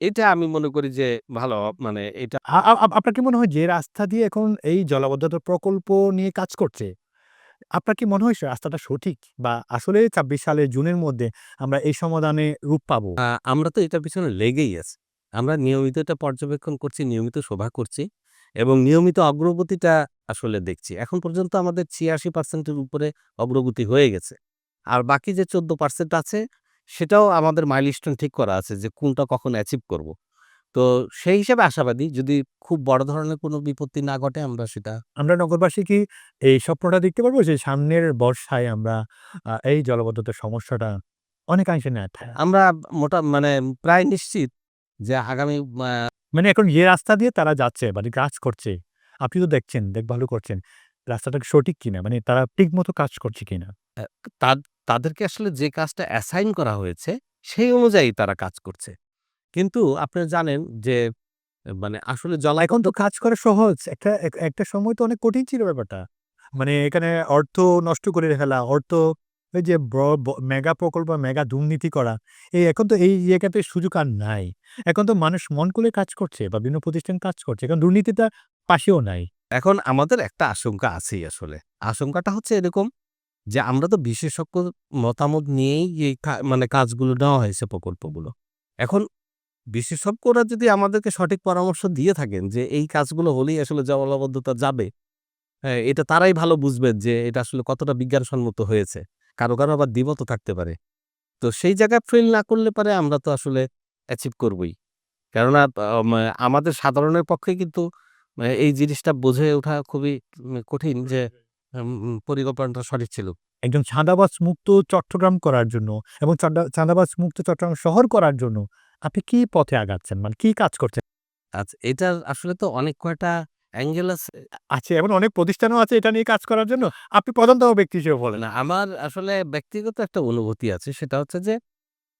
এটা আমি মনে করি যে ভালো, মানে এটা আপনার কি মনে হয় যে রাস্তা দিয়ে এখন এই জলাবদ্ধতা প্রকল্প নিয়ে কাজ করছে, আপনার কি মনে হয় সে রাস্তাটা সঠিক? বা আসলে ২৬ সালের জুনের মধ্যে আমরা এই সমাধানে রূপ পাবো? আমরা তো এটার পিছনে লেগেই আছি। আমরা নিয়মিত এটা পর্যবেক্ষণ করছি, নিয়মিত সভা করছি এবং নিয়মিত অগ্রগতিটা আসলে দেখছি। এখন পর্যন্ত আমাদের ৮৬% এর উপরে অগ্রগতি হয়ে গেছে। আর বাকি যে ১৪% আছে, সেটাও আমাদের মাইলস্টোন ঠিক করা আছে যে কোনটা কখন অ্যাচিভ করব। তো সেই হিসাবে আশাবাদী, যদি খুব বড় ধরনের কোনো বিপত্তি না ঘটে আমরা সেটা আমরা নগরবাসী কি এই স্বপ্নটা দেখতে পারবো যে সামনের বর্ষায় আমরা এই জলাবদ্ধতার সমস্যাটা অনেকাংশে আমরা মানে প্রায় নিশ্চিত যে আগামী মানে এখন যে রাস্তা দিয়ে তারা যাচ্ছে মানে কাজ করছে, আপনি তো দেখছেন, দেখভালও করছেন। রাস্তাটা সঠিক কিনা? মানে তারা ঠিকমতো কাজ করছে কিনা? অ্যা তাদেরকে আসলে যে কাজটা অ্যাসাইন করা হয়েছে, সেই অনুযায়ী তারা কাজ করছে। কিন্তু আপনারা জানেন যে মানে আসলে এখন তো কাজ করা সহজ। একটা সময় তো অনেক কঠিন ছিল ব্যাপারটা। মানে এখানে অর্থ নষ্ট করে ফেলা, ওই যে মেগা প্রকল্প, মেগা দুর্নীতি করা। এখন তো এই জায়গাতে সুযোগ আর নাই। এখন তো মানুষ মন খুলে কাজ করছে বা বিভিন্ন প্রতিষ্ঠান কাজ করছে। এখন দুর্নীতিটা পাশেও নাই। এখন আমাদের একটা আশঙ্কা আছেই আসলে। আশঙ্কাটা হচ্ছে এরকম যে আমরা তো বিশেষজ্ঞ মতামত নিয়েই এই মানে কাজগুলো নেওয়া হয়েছে, প্রকল্পগুলো। এখন বিশেষজ্ঞরা যদি আমাদেরকে সঠিক পরামর্শ দিয়ে থাকেন যে এই কাজগুলো হলেই আসলে জলাবদ্ধতা যাবে, হ্যাঁ, এটা তারাই ভালো বুঝবেন যে এটা আসলে কতটা বিজ্ঞানসম্মত হয়েছে। কারো, কারো আবার দ্বিমতও থাকতে পারে। তো সেই জায়গায় ফেল না করলে পারে আমরা তো আসলে অ্যাচিভ করবই। কেননা আমাদের সাধারণের পক্ষে কিন্তু এই জিনিসটা বুঝে ওঠা খুবই কঠিন যে পরিকল্পনাটা সঠিক ছিল। একজন চাঁদাবাজ মুক্ত চট্টগ্রাম করার জন্য এবং চাঁদাবাজ মুক্ত চট্টগ্রাম শহর করার জন্য আপনি কি পথে আগাচ্ছেন? মানে কি কাজ করছেন? আচ্ছা, এটার আসলে তো অনেক কয়টা অ্যাঙ্গেল আছে। আছে এমন অনেক প্রতিষ্ঠানও আছে এটা নিয়ে কাজ করার জন্য। আপনি প্রধানতম ব্যক্তি হিসেবে বলেন। না, আমার আসলে ব্যক্তিগত একটা অনুভূতি আছে। সেটা হচ্ছে যে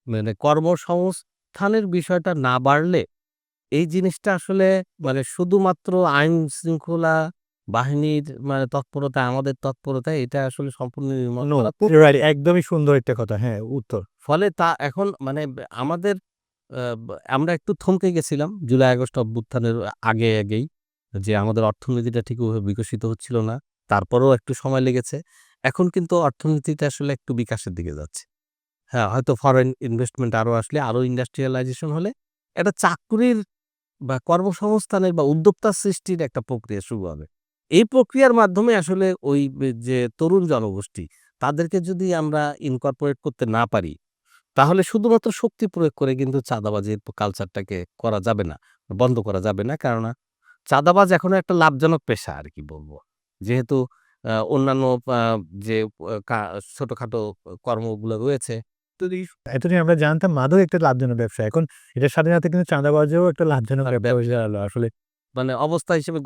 মানে কর্মসংস্থানের বিষয়টা না বাড়লে এই জিনিসটা আসলে মানে শুধুমাত্র আইন শৃঙ্খলা বাহিনীর মানে তৎপরতা, আমাদের তৎপরতা, এটা আসলে সম্পূর্ণ নির্মূল নো, করা রাইট, একদমই সুন্দর একটা কথা। হ্যাঁ, উত্তর। ফলে তা এখন মানে আমাদের আমরা একটু থমকে গেছিলাম জুলাই আগস্ট অভ্যুত্থানের আগেই। যে আমাদের অর্থনীতিটা ঠিক ওভাবে বিকশিত হচ্ছিল না। তারপরেও একটু সময় লেগেছে। এখন কিন্তু অর্থনীতিটা আসলে একটু বিকাশের দিকে যাচ্ছে। হ্যাঁ, হয়তো ফরেন ইনভেস্টমেন্ট আরো আসলে, আরো ইন্ডাস্ট্রিয়ালাইজেশন হলে একটা চাকরির বা কর্মসংস্থানের বা উদ্যোক্তা সৃষ্টির একটা প্রক্রিয়া শুরু হবে। এই প্রক্রিয়ার মাধ্যমে আসলে ওই যে তরুণ জনগোষ্ঠী, তাদেরকে যদি আমরা ইনকর্পোরেট করতে না পারি, তাহলে শুধুমাত্র শক্তি প্রয়োগ করে কিন্তু চাঁদাবাজির কালচারটাকে করা যাবে না, বন্ধ করা যাবে না। কেননা চাঁদাবাজ এখনো একটা লাভজনক পেশা আরকি বলব। যেহেতু অন্যান্য আ যে ছোটখাটো কর্মগুলো রয়েছে, এতদিন আমরা জানতাম মাদক একটা লাভজনক ব্যবসা। এখন এটার সাথে, সাথে কিন্তু চাঁদাবাজিও একটা লাভজনক ব্যবসা হয়ে দাঁড়ালো আসলে। মানে অবস্থা হিসেবে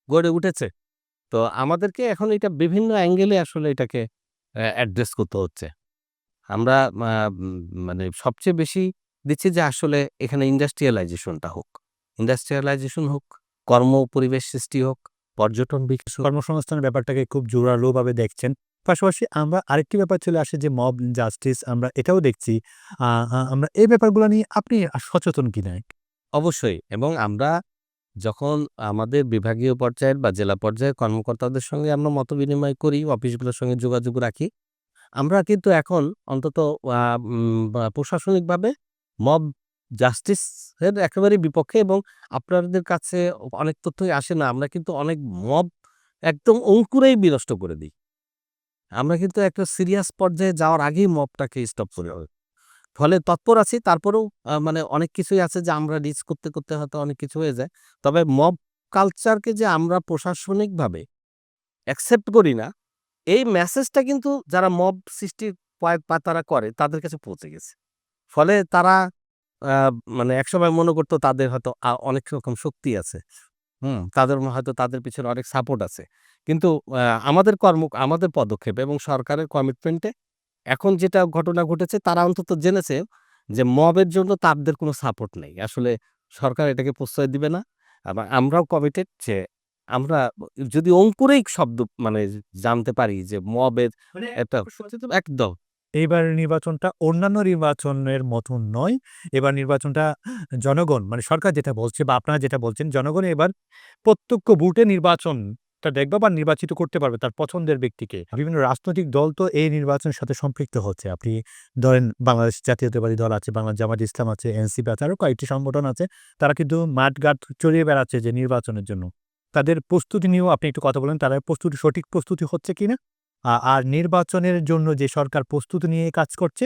গড়ে উঠেছে। তো আমাদেরকে এখন এটা বিভিন্ন অ্যাঙ্গেলে আসলে এটাকে অ্যাড্রেস করতে হচ্ছে। আমরা আ উম মানে সবচেয়ে বেশি দিচ্ছি যে আসলে এখানে ইন্ডাস্ট্রিয়ালাইজেশনটা হোক। ইন্ডাস্ট্রিয়ালাইজেশন হোক, কর্ম পরিবেশ সৃষ্টি হোক, পর্যটন বিকাশ হোক। কর্মসংস্থানের ব্যাপারটাকে খুব জোরালোভাবে দেখছেন। পাশাপাশি আমরা আরেকটি ব্যাপার চলে আসে যে মব জাস্টিস, আমরা এটাও দেখছি। আ আ আমরা এই ব্যাপারগুলো নিয়ে আপনি সচেতন কিনা? অবশ্যই, এবং আমরা যখন আমাদের বিভাগীয় পর্যায়ের বা জেলা পর্যায়ের কর্মকর্তাদের সঙ্গে আমরা মতবিনিময় করি, অফিসগুলোর সঙ্গে যোগাযোগ রাখি, আমরা কিন্তু এখন অন্তত প্রশাসনিকভাবে মব জাস্টিস এর একেবারেই বিপক্ষে, এবং আপনাদের কাছে অনেক তথ্যই আসে না। আমরা কিন্তু অনেক মব একদম অঙ্কুরেই বিনষ্ট করে দিই। আমরা কিন্তু একটা সিরিয়াস পর্যায়ে যাওয়ার আগেই মবটাকে স্টপ করে দেই। ফলে তৎপর আছি, তারপরেও মানে অনেক কিছুই আছে যে আমরা রিচ করতে, করতে হয়তো অনেক কিছু হয়ে যায়। তবে মব কালচারকে যে আমরা প্রশাসনিকভাবে অ্যাকসেপ্ট করি না, এই মেসেজটা কিন্তু যারা মব সৃষ্টির তারা করে তাদের কাছে পৌঁছে গেছে। ফলে তারা মানে একসময় মনে করতো তাদের হয়তো অনেক রকম শক্তি আছে। তাদের হয়তো তাদের পিছনে অনেক সাপোর্ট আছে। কিন্তু আমাদের পদক্ষেপ এবং সরকারের কমিটমেন্টে এখন যেটা ঘটনা ঘটেছে তারা অন্তত জেনেছে যে মবের জন্য তাদের কোনো সাপোর্ট নেই। আসলে সরকার এটাকে প্রশ্রয় দিবে না। আবার আমরাও কমিটেড যে আমরা যদি অঙ্কুরেই শব্দ মানে জানতে পারি যে মবের একটা একদম এইবার নির্বাচনটা অন্যান্য নির্বাচনের মতন নয়। এবার নির্বাচনটা জনগণ মানে সরকার যেটা বলছে বা আপনারা যেটা বলছেন, জনগণ এবার প্রত্যক্ষ ভোটে নির্বাচনটা দেখবে বা নির্বাচিত করতে পারবে তার পছন্দের ব্যক্তিকে। বিভিন্ন রাজনৈতিক দল তো এই নির্বাচনের সাথে সম্পৃক্ত হচ্ছে। আপনি ধরেন বাংলাদেশ জাতীয়তাবাদী দল আছে, বাংলাদেশ জামায়াত ইসলাম আছে, এনসিপি আছে, আরও কয়েকটি সংগঠন আছে। তারা কিন্তু মাঠঘাট চড়িয়ে বেড়াচ্ছে যে নির্বাচনের জন্য। তাদের প্রস্তুতি নিয়েও আপনি একটু কথা বলেন, তাদের সঠিক প্রস্তুতি হচ্ছে কিনা? আর নির্বাচনের জন্য যে সরকার প্রস্তুতি নিয়ে কাজ করছে,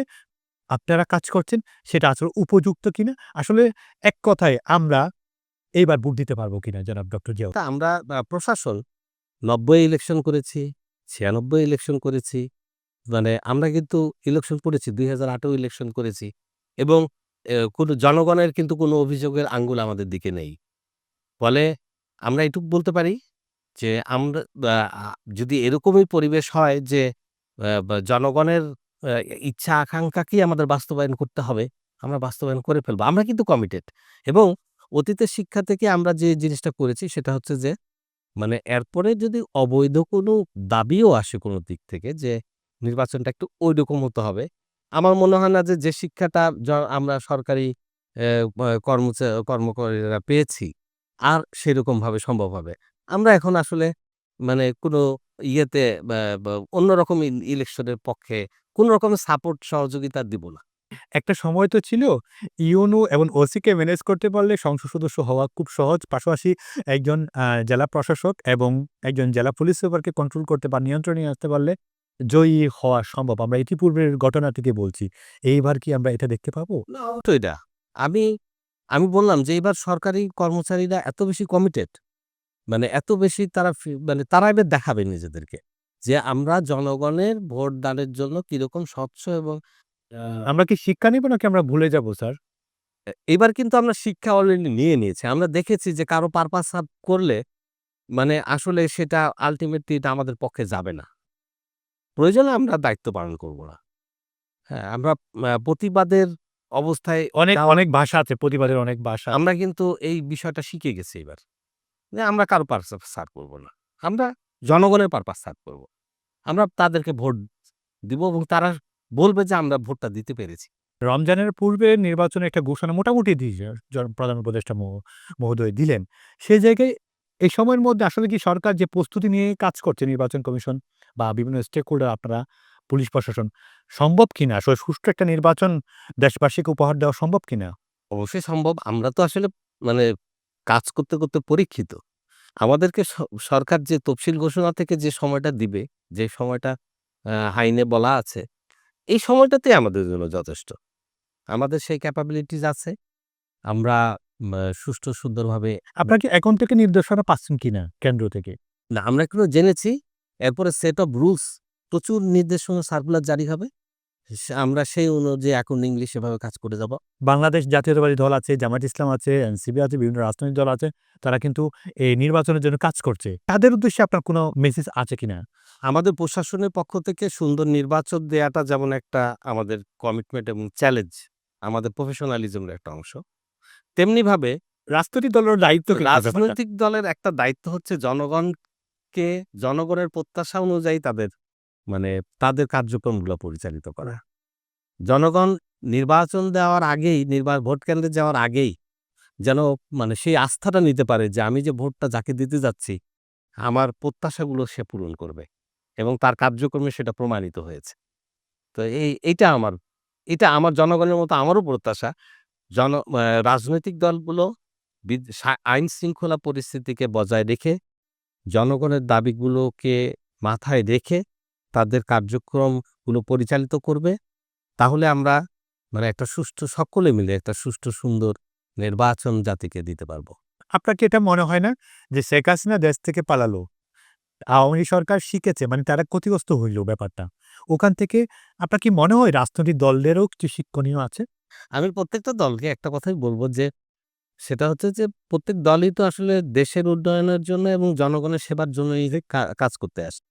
আপনারা কাজ করছেন, সেটা আসলে উপযুক্ত কিনা? আসলে এক কথায় আমরা এইবার ভোট দিতে পারবো কিনা জনাব ডক্টর জিয়াউর? তা আমরা প্রশাসন ৯০ ইলেকশন করেছি, ৯৬ ইলেকশন করেছি। মানে আমরা কিন্তু ইলেকশন করেছি, ২০১৮ ইলেকশন করেছি এবং কোনো জনগণের কিন্তু কোনো অভিযোগের আঙ্গুল আমাদের দিকে নেই। ফলে আমরা এটুকু বলতে পারি যে আমরা আ আ যদি এরকমই পরিবেশ হয় যে জনগণের আ ইচ্ছা আকাঙ্ক্ষাকেই আমাদের বাস্তবায়ন করতে হবে, আমরা বাস্তবায়ন করে ফেলবো। আমরা কিন্তু কমিটেড এবং অতীতের শিক্ষা থেকে আমরা যে জিনিসটা করেছি সেটা হচ্ছে যে মানে এরপরে যদি অবৈধ কোনো দাবিও আসে কোনো দিক থেকে যে নির্বাচনটা একটু ঐরকম হতে হবে। আমার মনে হয় না যে শিক্ষাটা আমরা সরকারি অ্যা বা কর্মকর্তারা পেয়েছি আর সেরকমভাবে সম্ভব হবে। আমরা এখন আসলে মানে কোনো ইয়েতে বা বা অন্যরকম ইলেকশনের পক্ষে কোন রকমের সাপোর্ট সহযোগিতা দিব না। একটা সময় তো ছিল ইউনু এবং ওসিকে ম্যানেজ করতে পারলে সংসদ সদস্য হওয়া খুব সহজ। পাশাপাশি একজন জেলা প্রশাসক এবং একজন জেলা পুলিশ সুপারকে কন্ট্রোল করতে বা নিয়ন্ত্রণে আসতে পারলে জয়ী হওয়া সম্ভব। আমরা ইতিপূর্বের ঘটনা থেকে বলছি। এইবার কি আমরা এটা দেখতে পাবো? না অবশ্যই না। আমি আমি বললাম যে এবার সরকারি কর্মচারীরা এত বেশি কমিটেড মানে এত বেশি তারা মানে তারা এবার দেখাবে নিজেদেরকে যে আমরা জনগণের ভোট দানের জন্য কিরকম স্বচ্ছ এবং আমরা কি শিক্ষা নিব নাকি আমরা ভুলে যাব স্যার? এবার কিন্তু আমরা শিক্ষা অলরেডি নিয়ে নিয়েছি। আমরা দেখেছি যে কারো পারপাস সার্ভ করলে মানে আসলে সেটা আল্টিমেটলি এটা আমাদের পক্ষে যাবে না। প্রয়োজনে আমরা দায়িত্ব পালন করব না। হ্যাঁ, আমরা প্রতিবাদের অবস্থায় অনেক, যাওয়া অনেক ভাষা আছে, প্রতিবাদের অনেক ভাষা। আমরা কিন্তু এই বিষয়টা শিখে গেছি এবার। যে আমরা কারো পারপাস সার্ভ করব না। আমরা জনগণের পারপাস সার্ভ করব। আমরা তাদেরকে ভোট দিব এবং তারা বলবে যে আমরা ভোটটা দিতে পেরেছি। রমজানের পূর্বে নির্বাচনের একটা ঘোষণা মোটামুটি দিয়েছে প্রধান উপদেষ্টা মহোদয় দিলেন। সেই জায়গায় এই সময়ের মধ্যে আসলে কি সরকার যে প্রস্তুতি নিয়ে কাজ করছে নির্বাচন কমিশন বা বিভিন্ন স্টেক হোল্ডার আপনারা, পুলিশ প্রশাসন, সম্ভব কিনা? আসলে সুষ্ঠু একটা নির্বাচন দেশবাসীকে উপহার দেওয়া সম্ভব কিনা? অবশ্যই সম্ভব। আমরা তো আসলে মানে কাজ করতে, করতে পরীক্ষিত। আমাদেরকে সরকার যে তফসিল ঘোষণা থেকে যে সময়টা দিবে, যে সময়টা আইনে বলা আছে, এই সময়টাতেই আমাদের জন্য যথেষ্ট। আমাদের সেই ক্যাপাবিলিটিস আছে। আমরা সুষ্ঠু সুন্দরভাবে আপনারা কি এখন থেকে নির্দেশনা পাচ্ছেন কিনা কেন্দ্র থেকে? না আমরা এখনো জেনেছি। এরপরে সেট অফ রুলস প্রচুর নির্দেশনা সার্কুলার জারি হবে। আমরা সেই অনুযায়ী অ্যাকর্ডিংলি সেভাবে কাজ করে যাব। বাংলাদেশ জাতীয়তাবাদী দল আছে, জামায়াত ইসলাম আছে, এনসিপি আছে, বিভিন্ন রাজনৈতিক দল আছে। তারা কিন্তু এই নির্বাচনের জন্য কাজ করছে। তাদের উদ্দেশ্যে আপনার কোনো মেসেজ আছে কিনা? আমাদের প্রশাসনের পক্ষ থেকে সুন্দর নির্বাচন দেয়াটা যেমন একটা আমাদের কমিটমেন্ট এবং চ্যালেঞ্জ, আমাদের প্রফেশনালিজমের একটা অংশ। তেমনিভাবে রাজনৈতিক দলের দায়িত্ব কি ব্যাপারটা? রাজনৈতিক দলের একটা দায়িত্ব হচ্ছে জনগণকে জনগণের প্রত্যাশা অনুযায়ী মানে তাদের কার্যক্রমগুলো পরিচালিত করা। জনগণ নির্বাচন দেওয়ার আগেই ভোট কেন্দ্রে যাওয়ার আগেই যেন মানে সেই আস্থাটা নিতে পারে যে আমি যে ভোটটা যাকে দিতে যাচ্ছি আমার প্রত্যাশাগুলো সে পূরণ করবে এবং তার কার্যক্রমে সেটা প্রমাণিত হয়েছে। তো এটা আমার জনগণের মতো আমারও প্রত্যাশা। রাজনৈতিক দলগুলো আইন শৃঙ্খলা পরিস্থিতিকে বজায় রেখে জনগণের দাবিগুলোকে মাথায় রেখে তাদের কার্যক্রমগুলো পরিচালিত করবে। তাহলে আমরা মানে একটা সকলে মিলে একটা সুষ্ঠু সুন্দর নির্বাচন জাতিকে দিতে পারবো। আপনার কি এটা মনে হয় না যে শেখ হাসিনা দেশ থেকে পালালো, আওয়ামী লীগ সরকার শিখেছে মানে তারা ক্ষতিগ্রস্ত হইল ব্যাপারটা। ওখান থেকে আপনার কি মনে হয় রাজনৈতিক দলদেরও কিছু শিক্ষণীয় আছে? আমি প্রত্যেকটা দলকে একটা কথাই বলবো যে সেটা হচ্ছে যে প্রত্যেক দলই তো আসলে দেশের উন্নয়নের জন্য এবং জনগণের সেবার জন্যই যে কাজ করতে আসে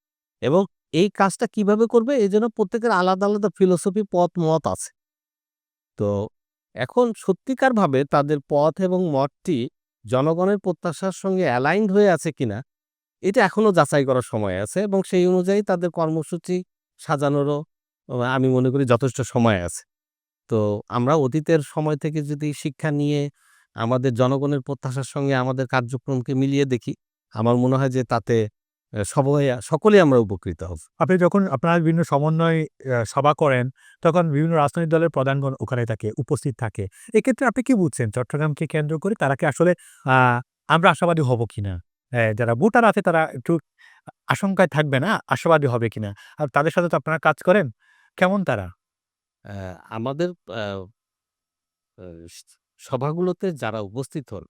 এবং এই কাজটা কিভাবে করবে এই জন্য প্রত্যেকের আলাদা আলাদা ফিলোসফি পথ মত আছে। তো এখন সত্যিকারভাবে তাদের পথ এবং মতটি জনগণের প্রত্যাশার সঙ্গে অ্যালাইনড হয়ে আছে কিনা এটা এখনো যাচাই করার সময় আছে এবং সেই অনুযায়ী তাদের কর্মসূচি সাজানোরও আমি মনে করি যথেষ্ট সময় আছে। তো আমরা অতীতের সময় থেকে যদি শিক্ষা নিয়ে আমাদের জনগণের প্রত্যাশার সঙ্গে আমাদের কার্যক্রমকে মিলিয়ে দেখি, আমার মনে হয় যে তাতে সকলেই আমরা উপকৃত হব। আপনি যখন আপনারা বিভিন্ন সমন্বয় সভা করেন, তখন বিভিন্ন রাজনৈতিক দলের প্রধানগণ ওখানে উপস্থিত থাকে। এক্ষেত্রে আপনি কি বুঝছেন চট্টগ্রামকে কেন্দ্র করে তারা কি আসলে আ আমরা আশাবাদী হব কিনা? যারা ভোটার আছে তারা একটু আশঙ্কায় থাকবে না, আশাবাদী হবে কিনা? আর তাদের সাথে তো আপনারা কাজ করেন। কেমন তারা? আমাদের আ আ সভাগুলোতে যারা উপস্থিত হন,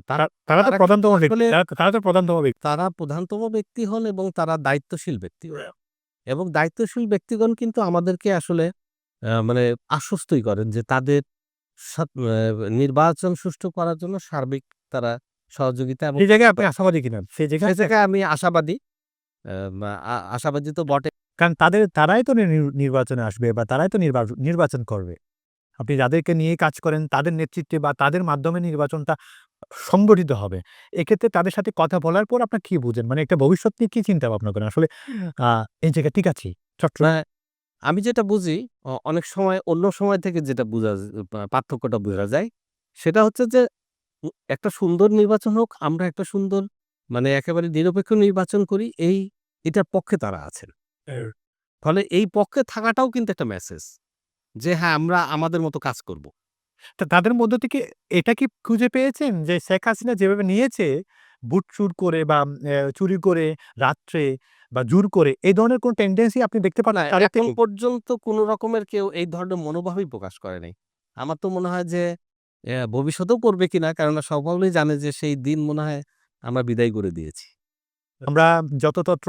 তারা তারা তো তারা প্রধানতম ব্যক্তি। আসলে তারা তো প্রধানতম ব্যক্তি। তারা প্রধানতম ব্যক্তি হন এবং তারা দায়িত্বশীল ব্যক্তি হন। এবং দায়িত্বশীল ব্যক্তিগণ কিন্তু আমাদেরকে আসলে মানে আশ্বস্তই করেন যে তাদের নির্বাচন সুষ্ঠু করার জন্য সার্বিক তারা সহযোগিতা এবং সেই জায়গায় আপনি আশাবাদী কিনা? সেই সে জায়গায় জায়গায় আমি আশাবাদী। আশাবাদী তো বটে। কারণ তারাই তো নির্বাচনে আসবে বা তারাই তো নির্বাচন করবে। আপনি যাদেরকে নিয়ে কাজ করেন তাদের নেতৃত্বে বা তাদের মাধ্যমে নির্বাচনটা সংগঠিত হবে। এক্ষেত্রে তাদের সাথে কথা বলার পর আপনার কি বুঝেন? মানে একটা ভবিষ্যৎ নিয়ে কি চিন্তা ভাবনা করেন? আসলে আ এই জায়গায় ঠিক আছি। না, আমি যেটা বুঝি অনেক সময় অন্য সময় থেকে যেটা পার্থক্যটা বোঝা যায় সেটা হচ্ছে যে একটা সুন্দর নির্বাচন হোক, আমরা একটা সুন্দর মানে একেবারে নিরপেক্ষ নির্বাচন করি এটার পক্ষে তারা আছেন। ফলে এই পক্ষে থাকাটাও কিন্তু একটা মেসেজ যে হ্যাঁ, আমরা আমাদের মতো কাজ করব। তাদের মধ্য থেকে এটা কি খুঁজে পেয়েছেন যে শেখ হাসিনা যেভাবে নিয়েছে বুট চুর করে বা চুরি করে রাত্রে বা জোর করে এই ধরনের কোন টেনডেন্সি আপনি দেখতে পান না, তাদের এখন থেকে? পর্যন্ত কোন রকমের কেউ এই ধরনের মনোভাবই প্রকাশ করে নাই। আমার তো মনে হয় যে ভবিষ্যতেও করবে কিনা কেননা সকলেই জানে যে সেই দিন মনে হয় আমরা বিদায় করে দিয়েছি। আমরা যত্রতত্র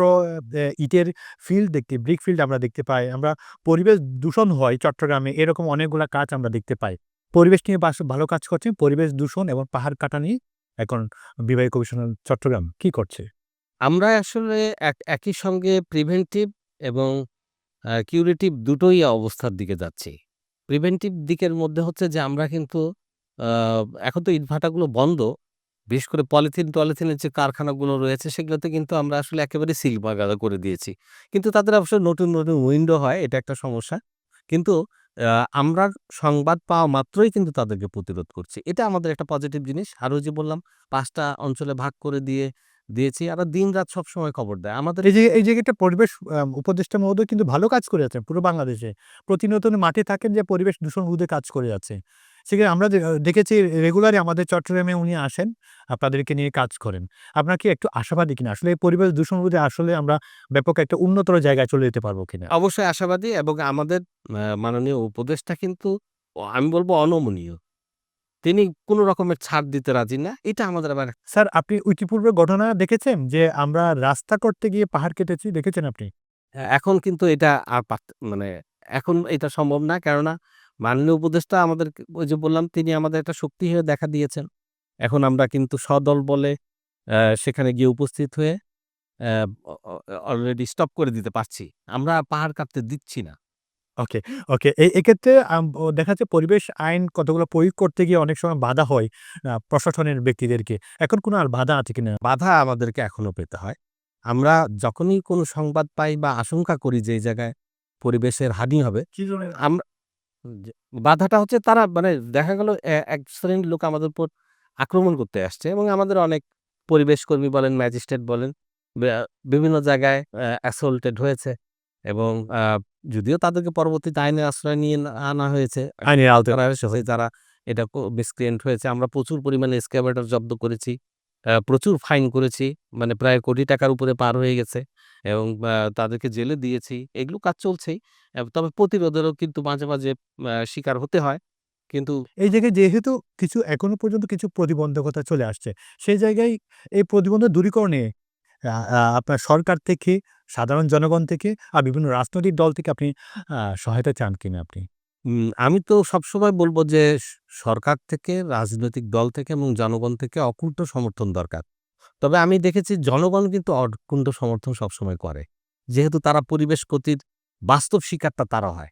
ইটের ব্রিক ফিল্ড আমরা দেখতে পাই। আমরা পরিবেশ দূষণ হয় চট্টগ্রামে এরকম অনেকগুলা কাজ আমরা দেখতে পাই। পরিবেশ নিয়ে ভালো কাজ করছে। পরিবেশ দূষণ এবং পাহাড় কাটা নিয়ে এখন বিভাগীয় কমিশনার চট্টগ্রাম কি করছে? আমরা আসলে একই সঙ্গে প্রিভেন্টিভ এবং কিউরেটিভ দুটোই অবস্থার দিকে যাচ্ছি। প্রিভেন্টিভ দিকের মধ্যে হচ্ছে যে আমরা কিন্তু আ এখন তো ইটভাটাগুলো বন্ধ। বিশেষ করে পলিথিনের যে কারখানাগুলো রয়েছে সেগুলোতে কিন্তু আমরা আসলে একেবারে সিল বাগাদা করে দিয়েছি। কিন্তু তাদের অবশ্য নতুন উইন্ডো হয় এটা একটা সমস্যা। কিন্তু আমরা সংবাদ পাওয়া মাত্রই কিন্তু তাদেরকে প্রতিরোধ করছি। এটা আমাদের একটা পজিটিভ জিনিস। আর ওই যে বললাম ৫ টা অঞ্চলে ভাগ করে দিয়েছি। আর দিনরাত সবসময় খবর দেয়। আমাদের এই জায়গাটা পরিবেশ উপদেষ্টা মহোদয় কিন্তু ভালো কাজ করে যাচ্ছেন পুরো বাংলাদেশে। প্রতিনিয়ত মাঠে থাকেন যে পরিবেশ দূষণ রোধে কাজ করে যাচ্ছে। সেখানে আমরা দেখেছি রেগুলারই আমাদের চট্টগ্রামে উনি আসেন, আপনাদেরকে নিয়ে কাজ করেন। আপনার কি একটু আশাবাদী কিনা? আসলে এই পরিবেশ দূষণ রোধে আসলে আমরা ব্যাপক একটা উন্নতর জায়গায় চলে যেতে পারবো কিনা? অবশ্যই আশাবাদী এবং আমাদের মাননীয় উপদেষ্টা কিন্তু আমি বলব অনমনীয়। তিনি কোন রকমের ছাড় দিতে রাজি না। এটা আমাদের আবার স্যার আপনি ইতিপূর্বে ঘটনা দেখেছেন যে আমরা রাস্তা করতে গিয়ে পাহাড় কেটেছি, দেখেছেন আপনি? এখন কিন্তু এটা আর মানে এখন এটা সম্ভব না। কেননা মাননীয় উপদেষ্টা আমাদেরকে ওই যে বললাম তিনি আমাদের একটা শক্তি হয়ে দেখা দিয়েছেন। এখন আমরা কিন্তু সদল বলে সেখানে গিয়ে উপস্থিত হয়ে অ্যা অ অ অলরেডি স্টপ করে দিতে পারছি। আমরা পাহাড় কাটতে দিচ্ছি না। ওকে, ওকে। এক্ষেত্রে দেখা যাচ্ছে পরিবেশ আইন কতগুলো প্রয়োগ করতে গিয়ে অনেক সময় বাধা হয় প্রশাসনের ব্যক্তিদেরকে। এখন কোনো আর বাধা আছে কিনা? বাধা আমাদেরকে এখনো পেতে হয়। আমরা যখনই কোনো সংবাদ পাই বা আশঙ্কা করি যে এই জায়গায় পরিবেশের হানি হবে, কি ধরনের? আমরা যে বাধাটা হচ্ছে তারা মানে দেখা গেল এক শ্রেণীর লোক আমাদের উপর আক্রমণ করতে আসছে এবং আমাদের অনেক পরিবেশকর্মী বলেন, ম্যাজিস্ট্রেট বলেন, ব্যা বিভিন্ন জায়গায় অ্যাসল্টেড হয়েছে এবং যদিও তাদেরকে পরবর্তীতে আইনের আশ্রয় নিয়ে আনা হয়েছে। আইনের আওতায় করা হয়েছে যারা এটা মিসক্রিয়েন্ট হয়েছে। আমরা প্রচুর পরিমাণে এক্সকাভেটর জব্দ করেছি। প্রচুর ফাইন করেছি। মানে প্রায় কোটি টাকার উপরে পার হয়ে গেছে এবং তাদেরকে জেলে দিয়েছি। এগুলো কাজ চলছেই। তবে প্রতিরোধেরও কিন্তু মাঝে মাঝে শিকার হতে হয়। কিন্তু এই জায়গায় যেহেতু এখনো পর্যন্ত কিছু প্রতিবন্ধকতা চলে আসছে, সেই জায়গায় এই প্রতিবন্ধক দূরীকরণে আপনার সরকার থেকে, সাধারণ জনগণ থেকে বিভিন্ন রাজনৈতিক দল থেকে আপনি সহায়তা চান কিনা আপনি? আমি তো সবসময় বলব যে সরকার থেকে, রাজনৈতিক দল থেকে এবং জনগণ থেকে অকুণ্ঠ সমর্থন দরকার। তবে আমি দেখেছি জনগণ কিন্তু অকুণ্ঠ সমর্থন সবসময় করে। যেহেতু তারা পরিবেশ ক্ষতির বাস্তব শিকারটা তারা হয়।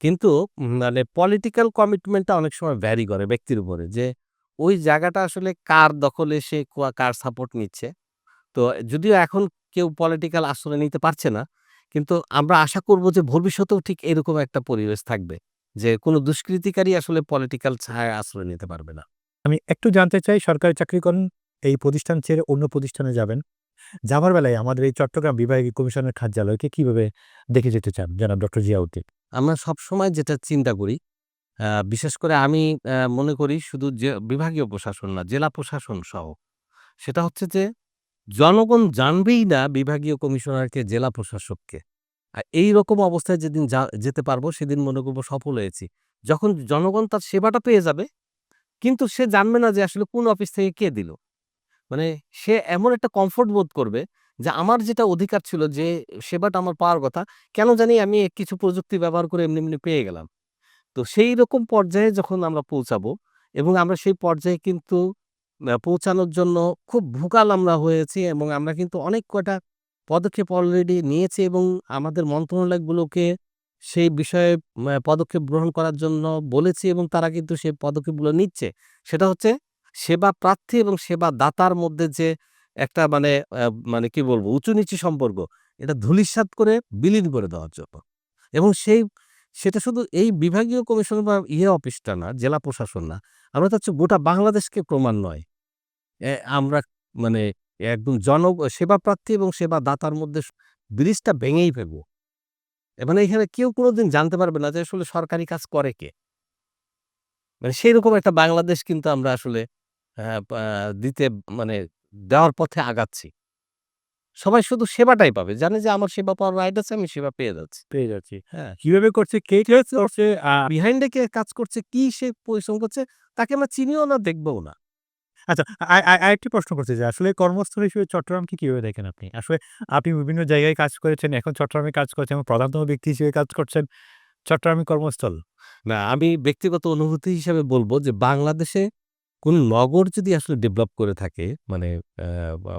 কিন্তু মানে পলিটিক্যাল কমিটমেন্টটা অনেক সময় ভ্যারি করে ব্যক্তির উপরে যে ওই জায়গাটা আসলে কার দখলে সে কার সাপোর্ট নিচ্ছে। তো যদিও এখন কেউ পলিটিক্যাল আশ্রয় নিতে পারছে না, কিন্তু আমরা আশা করব যে ভবিষ্যতেও ঠিক এরকম একটা পরিবেশ থাকবে। যে কোনো দুষ্কৃতিকারী আসলে পলিটিক্যাল ছায়ায় আশ্রয় নিতে পারবে না। আমি একটু জানতে চাই, সরকারি চাকরি করেন, এই প্রতিষ্ঠান ছেড়ে অন্য প্রতিষ্ঠানে যাবেন। যাবার বেলায় আমাদের এই চট্টগ্রাম বিভাগীয় কমিশনের কার্যালয়কে কিভাবে দেখে যেতে চান জনাব ডক্টর জিয়াউদ্দিন? আমরা সবসময় যেটা চিন্তা করি, বিশেষ করে আমি মনে করি শুধু যে বিভাগীয় প্রশাসন না, জেলা প্রশাসন সহ, সেটা হচ্ছে যে জনগণ জানবেই না বিভাগীয় কমিশনারকে, জেলা প্রশাসককে। এইরকম অবস্থায় যেদিন যেতে পারবো সেদিন মনে করব সফল হয়েছি। যখন জনগণ তার সেবাটা পেয়ে যাবে, কিন্তু সে জানবে না যে আসলে কোন অফিস থেকে কে দিল। মানে সে এমন একটা কমফোর্ট বোধ করবে যে আমার যেটা অধিকার ছিল, যে সেবাটা আমার পাওয়ার কথা, কেন জানি আমি কিছু প্রযুক্তি ব্যবহার করে এমনি পেয়ে গেলাম। তো সেই রকম পর্যায়ে যখন আমরা পৌঁছাবো, এবং আমরা সেই পর্যায়ে কিন্তু পৌঁছানোর জন্য খুব ভোকাল আমরা হয়েছি, এবং আমরা কিন্তু অনেক কয়টা পদক্ষেপ অলরেডি নিয়েছি এবং আমাদের মন্ত্রণালয়গুলোকে সেই বিষয়ে পদক্ষেপ গ্রহণ করার জন্য বলেছি, এবং তারা কিন্তু সেই পদক্ষেপগুলো নিচ্ছে। সেটা হচ্ছে সেবা প্রার্থী এবং সেবা দাতার মধ্যে যে একটা মানে কি বলবো, উঁচু নিচু সম্পর্ক, এটা ধূলিসাৎ করে বিলীন করে দেওয়ার জন্য। এবং সেটা শুধু এই বিভাগীয় কমিশন বা অফিসটা না, জেলা প্রশাসন না, আমরা চাচ্ছি গোটা বাংলাদেশকে ক্রমান্বয়ে আমরা মানে একদম সেবা প্রার্থী এবং সেবা দাতার মধ্যে ব্রিজটা ভেঙেই ফেলবো। মানে এখানে কেউ কোনোদিন জানতে পারবে না যে আসলে সরকারি কাজ করে কে। মানে সেইরকম একটা বাংলাদেশ কিন্তু আমরা আসলে দিতে মানে দেওয়ার পথে আগাচ্ছি। সবাই শুধু সেবাটাই পাবে। জানে যে আমার সেবা পাওয়ার রাইট আছে, আমি সেবা পেয়ে যাচ্ছি। পেয়ে যাচ্ছি। হ্যাঁ। কিভাবে করছে, কে করছে, বিহাইন্ড এ কে কাজ করছে, কি সে পরিশ্রম করছে, তাকে আমরা চিনিও না, দেখবও না। আচ্ছা, আরেকটি প্রশ্ন করতে চাই। আসলে কর্মস্থল হিসেবে চট্টগ্রামকে কিভাবে দেখেন আপনি? আসলে আপনি বিভিন্ন জায়গায় কাজ করেছেন, এখন চট্টগ্রামে কাজ করছেন এবং প্রধানতম ব্যক্তি হিসেবে কাজ করছেন। চট্টগ্রামই কর্মস্থল। না, আমি ব্যক্তিগত অনুভূতি হিসাবে বলব যে বাংলাদেশে কোন নগর যদি আসলে ডেভেলপ করে থাকে, মানে আ বা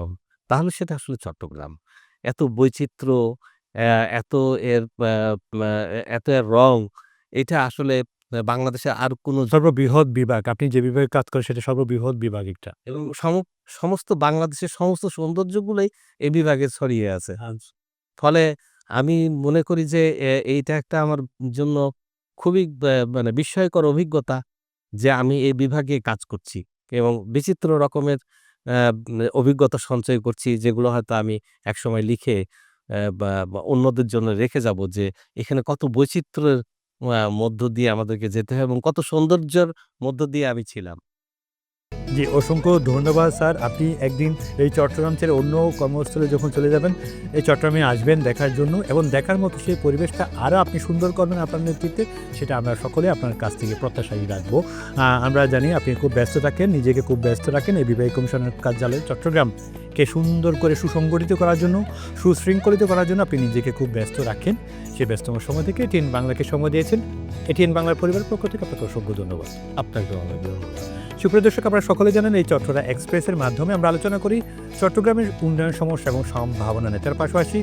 তাহলে সেটা আসলে চট্টগ্রাম। এত বৈচিত্র্য, এত এর আ মা এত এর রং, এটা আসলে বাংলাদেশে আর কোনো সর্ববৃহৎ বিভাগ। আপনি যে বিভাগে কাজ করেন সেটা সর্ববৃহৎ বিভাগ একটা। এবং সমস্ত বাংলাদেশের সমস্ত সৌন্দর্যগুলোই এই বিভাগে ছড়িয়ে আছে। ফলে আমি মনে করি যে এইটা একটা আমার জন্য খুবই মানে বিস্ময়কর অভিজ্ঞতা যে আমি এই বিভাগে কাজ করছি এবং বিচিত্র রকমের অভিজ্ঞতা সঞ্চয় করছি, যেগুলো হয়তো আমি একসময় লিখে বা অন্যদের জন্য রেখে যাব যে এখানে কত বৈচিত্র্যের মধ্য দিয়ে আমাদেরকে যেতে হয় এবং কত সৌন্দর্যের মধ্য দিয়ে আমি ছিলাম। জি, অসংখ্য ধন্যবাদ স্যার। আপনি একদিন এই চট্টগ্রাম ছেড়ে অন্য কর্মস্থলে যখন চলে যাবেন, এই চট্টগ্রামে আসবেন দেখার জন্য এবং দেখার মতো সেই পরিবেশটা আরও আপনি সুন্দর করবেন আপনার নেতৃত্বে, সেটা আমরা সকলে আপনার কাছ থেকে প্রত্যাশাই রাখবো। আমরা জানি আপনি খুব ব্যস্ত থাকেন, নিজেকে খুব ব্যস্ত রাখেন। এই বিভাগীয় কমিশনের কার্যালয় চট্টগ্রামকে সুন্দর করে সুসংগঠিত করার জন্য, সুশৃঙ্খলিত করার জন্য আপনি নিজেকে খুব ব্যস্ত রাখেন। সেই ব্যস্তম সময় থেকে এটিএন বাংলাকে সময় দিয়েছেন। এটিএন বাংলার পরিবারের পক্ষ থেকে আপনাকে অসংখ্য ধন্যবাদ। আপনাকে অনেক ধন্যবাদ। সুপ্রিয় দর্শক, আপনারা সকলে জানেন এই চট্টগ্রাম এক্সপ্রেসের মাধ্যমে আমরা আলোচনা করি চট্টগ্রামের উন্নয়ন সমস্যা এবং সম্ভাবনা নিয়ে। তার পাশাপাশি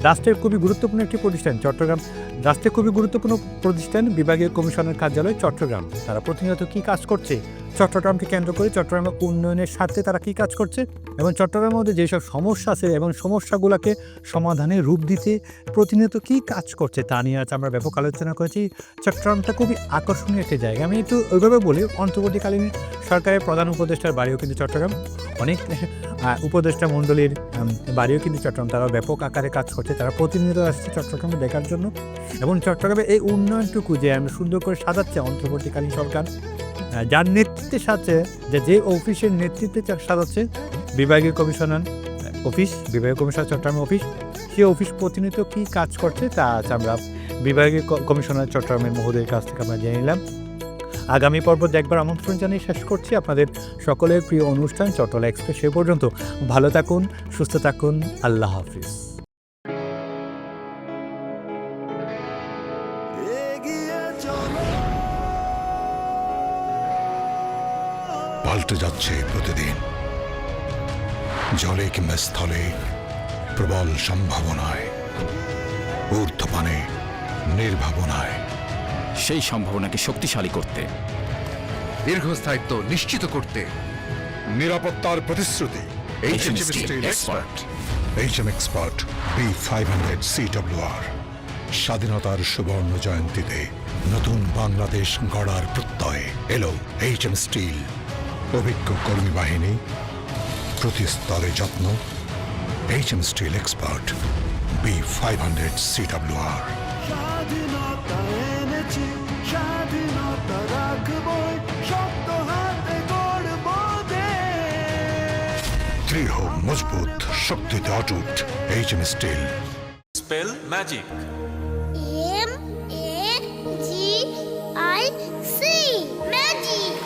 রাষ্ট্রের খুবই গুরুত্বপূর্ণ একটি প্রতিষ্ঠান চট্টগ্রাম, রাষ্ট্রের খুবই গুরুত্বপূর্ণ প্রতিষ্ঠান বিভাগীয় কমিশনের কার্যালয় চট্টগ্রাম। তারা প্রতিনিয়ত কী কাজ করছে, চট্টগ্রামকে কেন্দ্র করে চট্টগ্রামের উন্নয়নের স্বার্থে তারা কী কাজ করছে এবং চট্টগ্রামের মধ্যে যেসব সমস্যা আছে এবং সমস্যাগুলোকে সমাধানের রূপ দিতে প্রতিনিয়ত কী কাজ করছে তা নিয়ে আজ আমরা ব্যাপক আলোচনা করেছি। চট্টগ্রামটা খুবই আকর্ষণীয় একটি জায়গা। আমি একটু ওইভাবে বলি, অন্তর্বর্তীকালীন সরকারের প্রধান উপদেষ্টার বাড়িও কিন্তু চট্টগ্রাম, অনেক উপদেষ্টা মণ্ডলীর বাড়িও কিন্তু চট্টগ্রাম। তারা ব্যাপক আকারে কাজ করছে, তারা প্রতিনিয়ত আসছে চট্টগ্রামে দেখার জন্য এবং চট্টগ্রামে এই উন্নয়নটুকু যে আমি সুন্দর করে সাজাচ্ছে অন্তর্বর্তীকালীন সরকার, যার নেতৃত্বে সাজাচ্ছে, যে অফিসের নেতৃত্বে সাজাচ্ছে বিভাগীয় কমিশনার অফিস, বিভাগীয় কমিশনার চট্টগ্রাম অফিস, সেই অফিস প্রতিনিয়ত কী কাজ করছে তা আজ আমরা বিভাগীয় কমিশনার চট্টগ্রামের মহোদয়ের কাছ থেকে আমরা জেনে নিলাম। আগামী পর্ব দেখবার আমন্ত্রণ জানিয়ে শেষ করছি আপনাদের সকলের প্রিয় অনুষ্ঠান চট্টগ্রাম এক্সপ্রেস। সে পর্যন্ত ভালো থাকুন, সুস্থ থাকুন, আল্লাহ হাফিজ। এগিয়ে চলো পাল্টে যাচ্ছে প্রতিদিন। জলে কিংবা স্থলে প্রবল সম্ভাবনায়, ঊর্ধ্বপানে নির্ভাবনায়। সেই সম্ভাবনাকে শক্তিশালী করতে, দীর্ঘস্থায়িত্ব নিশ্চিত করতে, নিরাপত্তার প্রতিশ্রুতি। HM Steel Expert। HM Expert B500 CWR। স্বাধীনতার সুবর্ণ জয়ন্তীতে নতুন বাংলাদেশ গড়ার প্রত্যয় এলো HM স্টিল। অভিজ্ঞ কর্মী বাহিনী, প্রতি স্তরে যত্ন। HM Steel Expert B500 CWR। স্বাধীনতা এনেছি, স্বাধীনতা রাখবই, শক্ত হাতে গড়ব দেশ। দৃঢ় মজবুত শক্তিতে অটুট HM steel. Spell magic. MAGIC magic.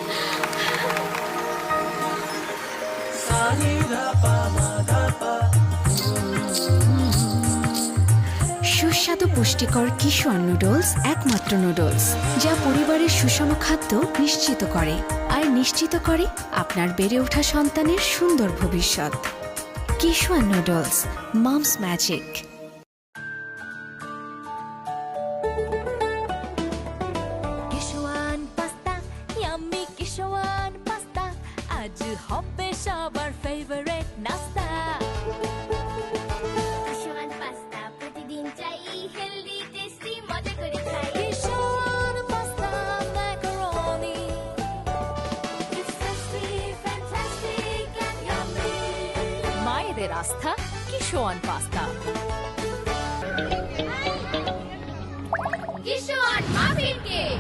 সুস্বাদু পুষ্টিকর কিশোর নুডলস একমাত্র নুডলস যা পরিবারের সুষম খাদ্য নিশ্চিত করে আর নিশ্চিত করে আপনার বেড়ে ওঠা সন্তানের সুন্দর ভবিষ্যৎ। Kissan noodles, moms magic. Kissan pasta, yummy Kissan pasta, আজ হবে সবার ফেভারিট নাস্তা। কিশোয়ান পাস্তা প্রতিদিন চাই, হেলদি টেস্টি মজা করে খাই। Kissan pasta macaroni, It's tasty, fantastic and yummy. মায়েদের আস্থা Kissan pasta. Kissan muffin cake.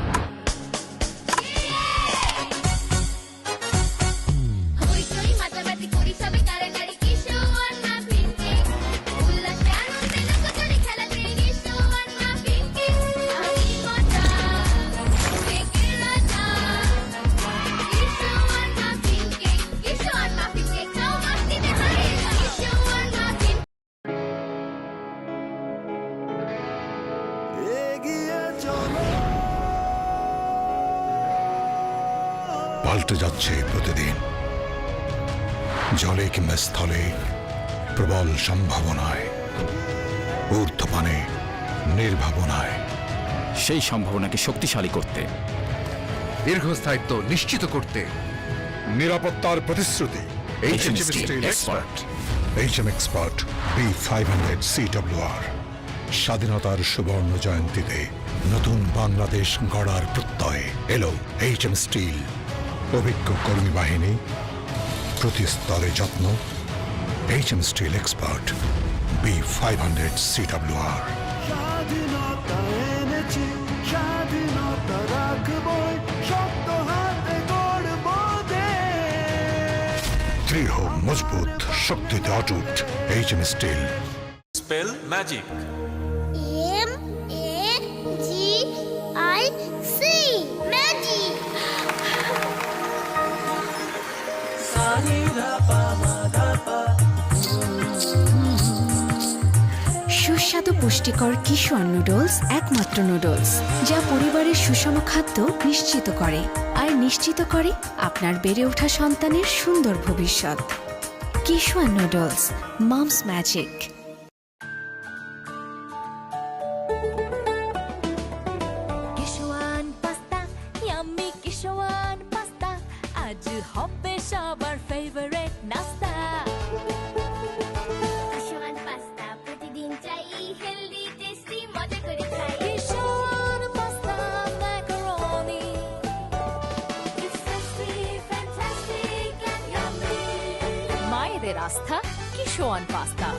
হইচই মাতামাতি করি সবে কারাকারি, কিশোয়ান মাফিন কেক। উল্লাসে আনন্দে লোকজনে খেলাতে, কিশোয়ান মাফিন কেক। আমি মজা, কেকের রাজা। কিশোয়ান মাফিন কেক, কিশোয়ান মাফিন কেক, খাও মাস্তিতে ভরে। কিশোয়ান মাফিন। এগিয়ে চলো, পাল্টে যাচ্ছে প্রতিদিন। জলে কিংবা স্থলে প্রবল সম্ভাবনায়, ঊর্ধ্বপানে নির্ভাবনায়। সেই সম্ভাবনাকে শক্তিশালী করতে, দীর্ঘস্থায়িত্ব নিশ্চিত করতে, নিরাপত্তার প্রতিশ্রুতি। HM Steel Expert। HM Expert B500 CWR। স্বাধীনতার সুবর্ণ জয়ন্তীতে নতুন বাংলাদেশ গড়ার প্রত্যয় এলো HM স্টিল। অভিজ্ঞ কর্মী বাহিনী, প্রতি স্তরে যত্ন। HM Steel Expert B500 CWR। স্বাধীনতা এনেছি, স্বাধীনতা রাখবই, শক্ত হাতে গড়ব দেশ। দৃঢ় মজবুত শক্তিতে অটুট HM steel. Spell magic. MAGIC magic. সুস্বাদু পুষ্টিকর কিশোর নুডলস একমাত্র নুডলস যা পরিবারের সুষম খাদ্য নিশ্চিত করে আর নিশ্চিত করে আপনার বেড়ে ওঠা সন্তানের সুন্দর ভবিষ্যৎ। Kissan noodles, moms magic. Kissan pasta, yummy Kissan pasta, আজ হবে সবার ফেভারিট নাস্তা। কিশোয়ান পাস্তা প্রতিদিন চাই, হেলদি টেস্টি মজা করে খাই। Kissan pasta macaroni, It's tasty, fantastic and yummy. মায়েদের আস্থা কিশোয়ান পাস্তা।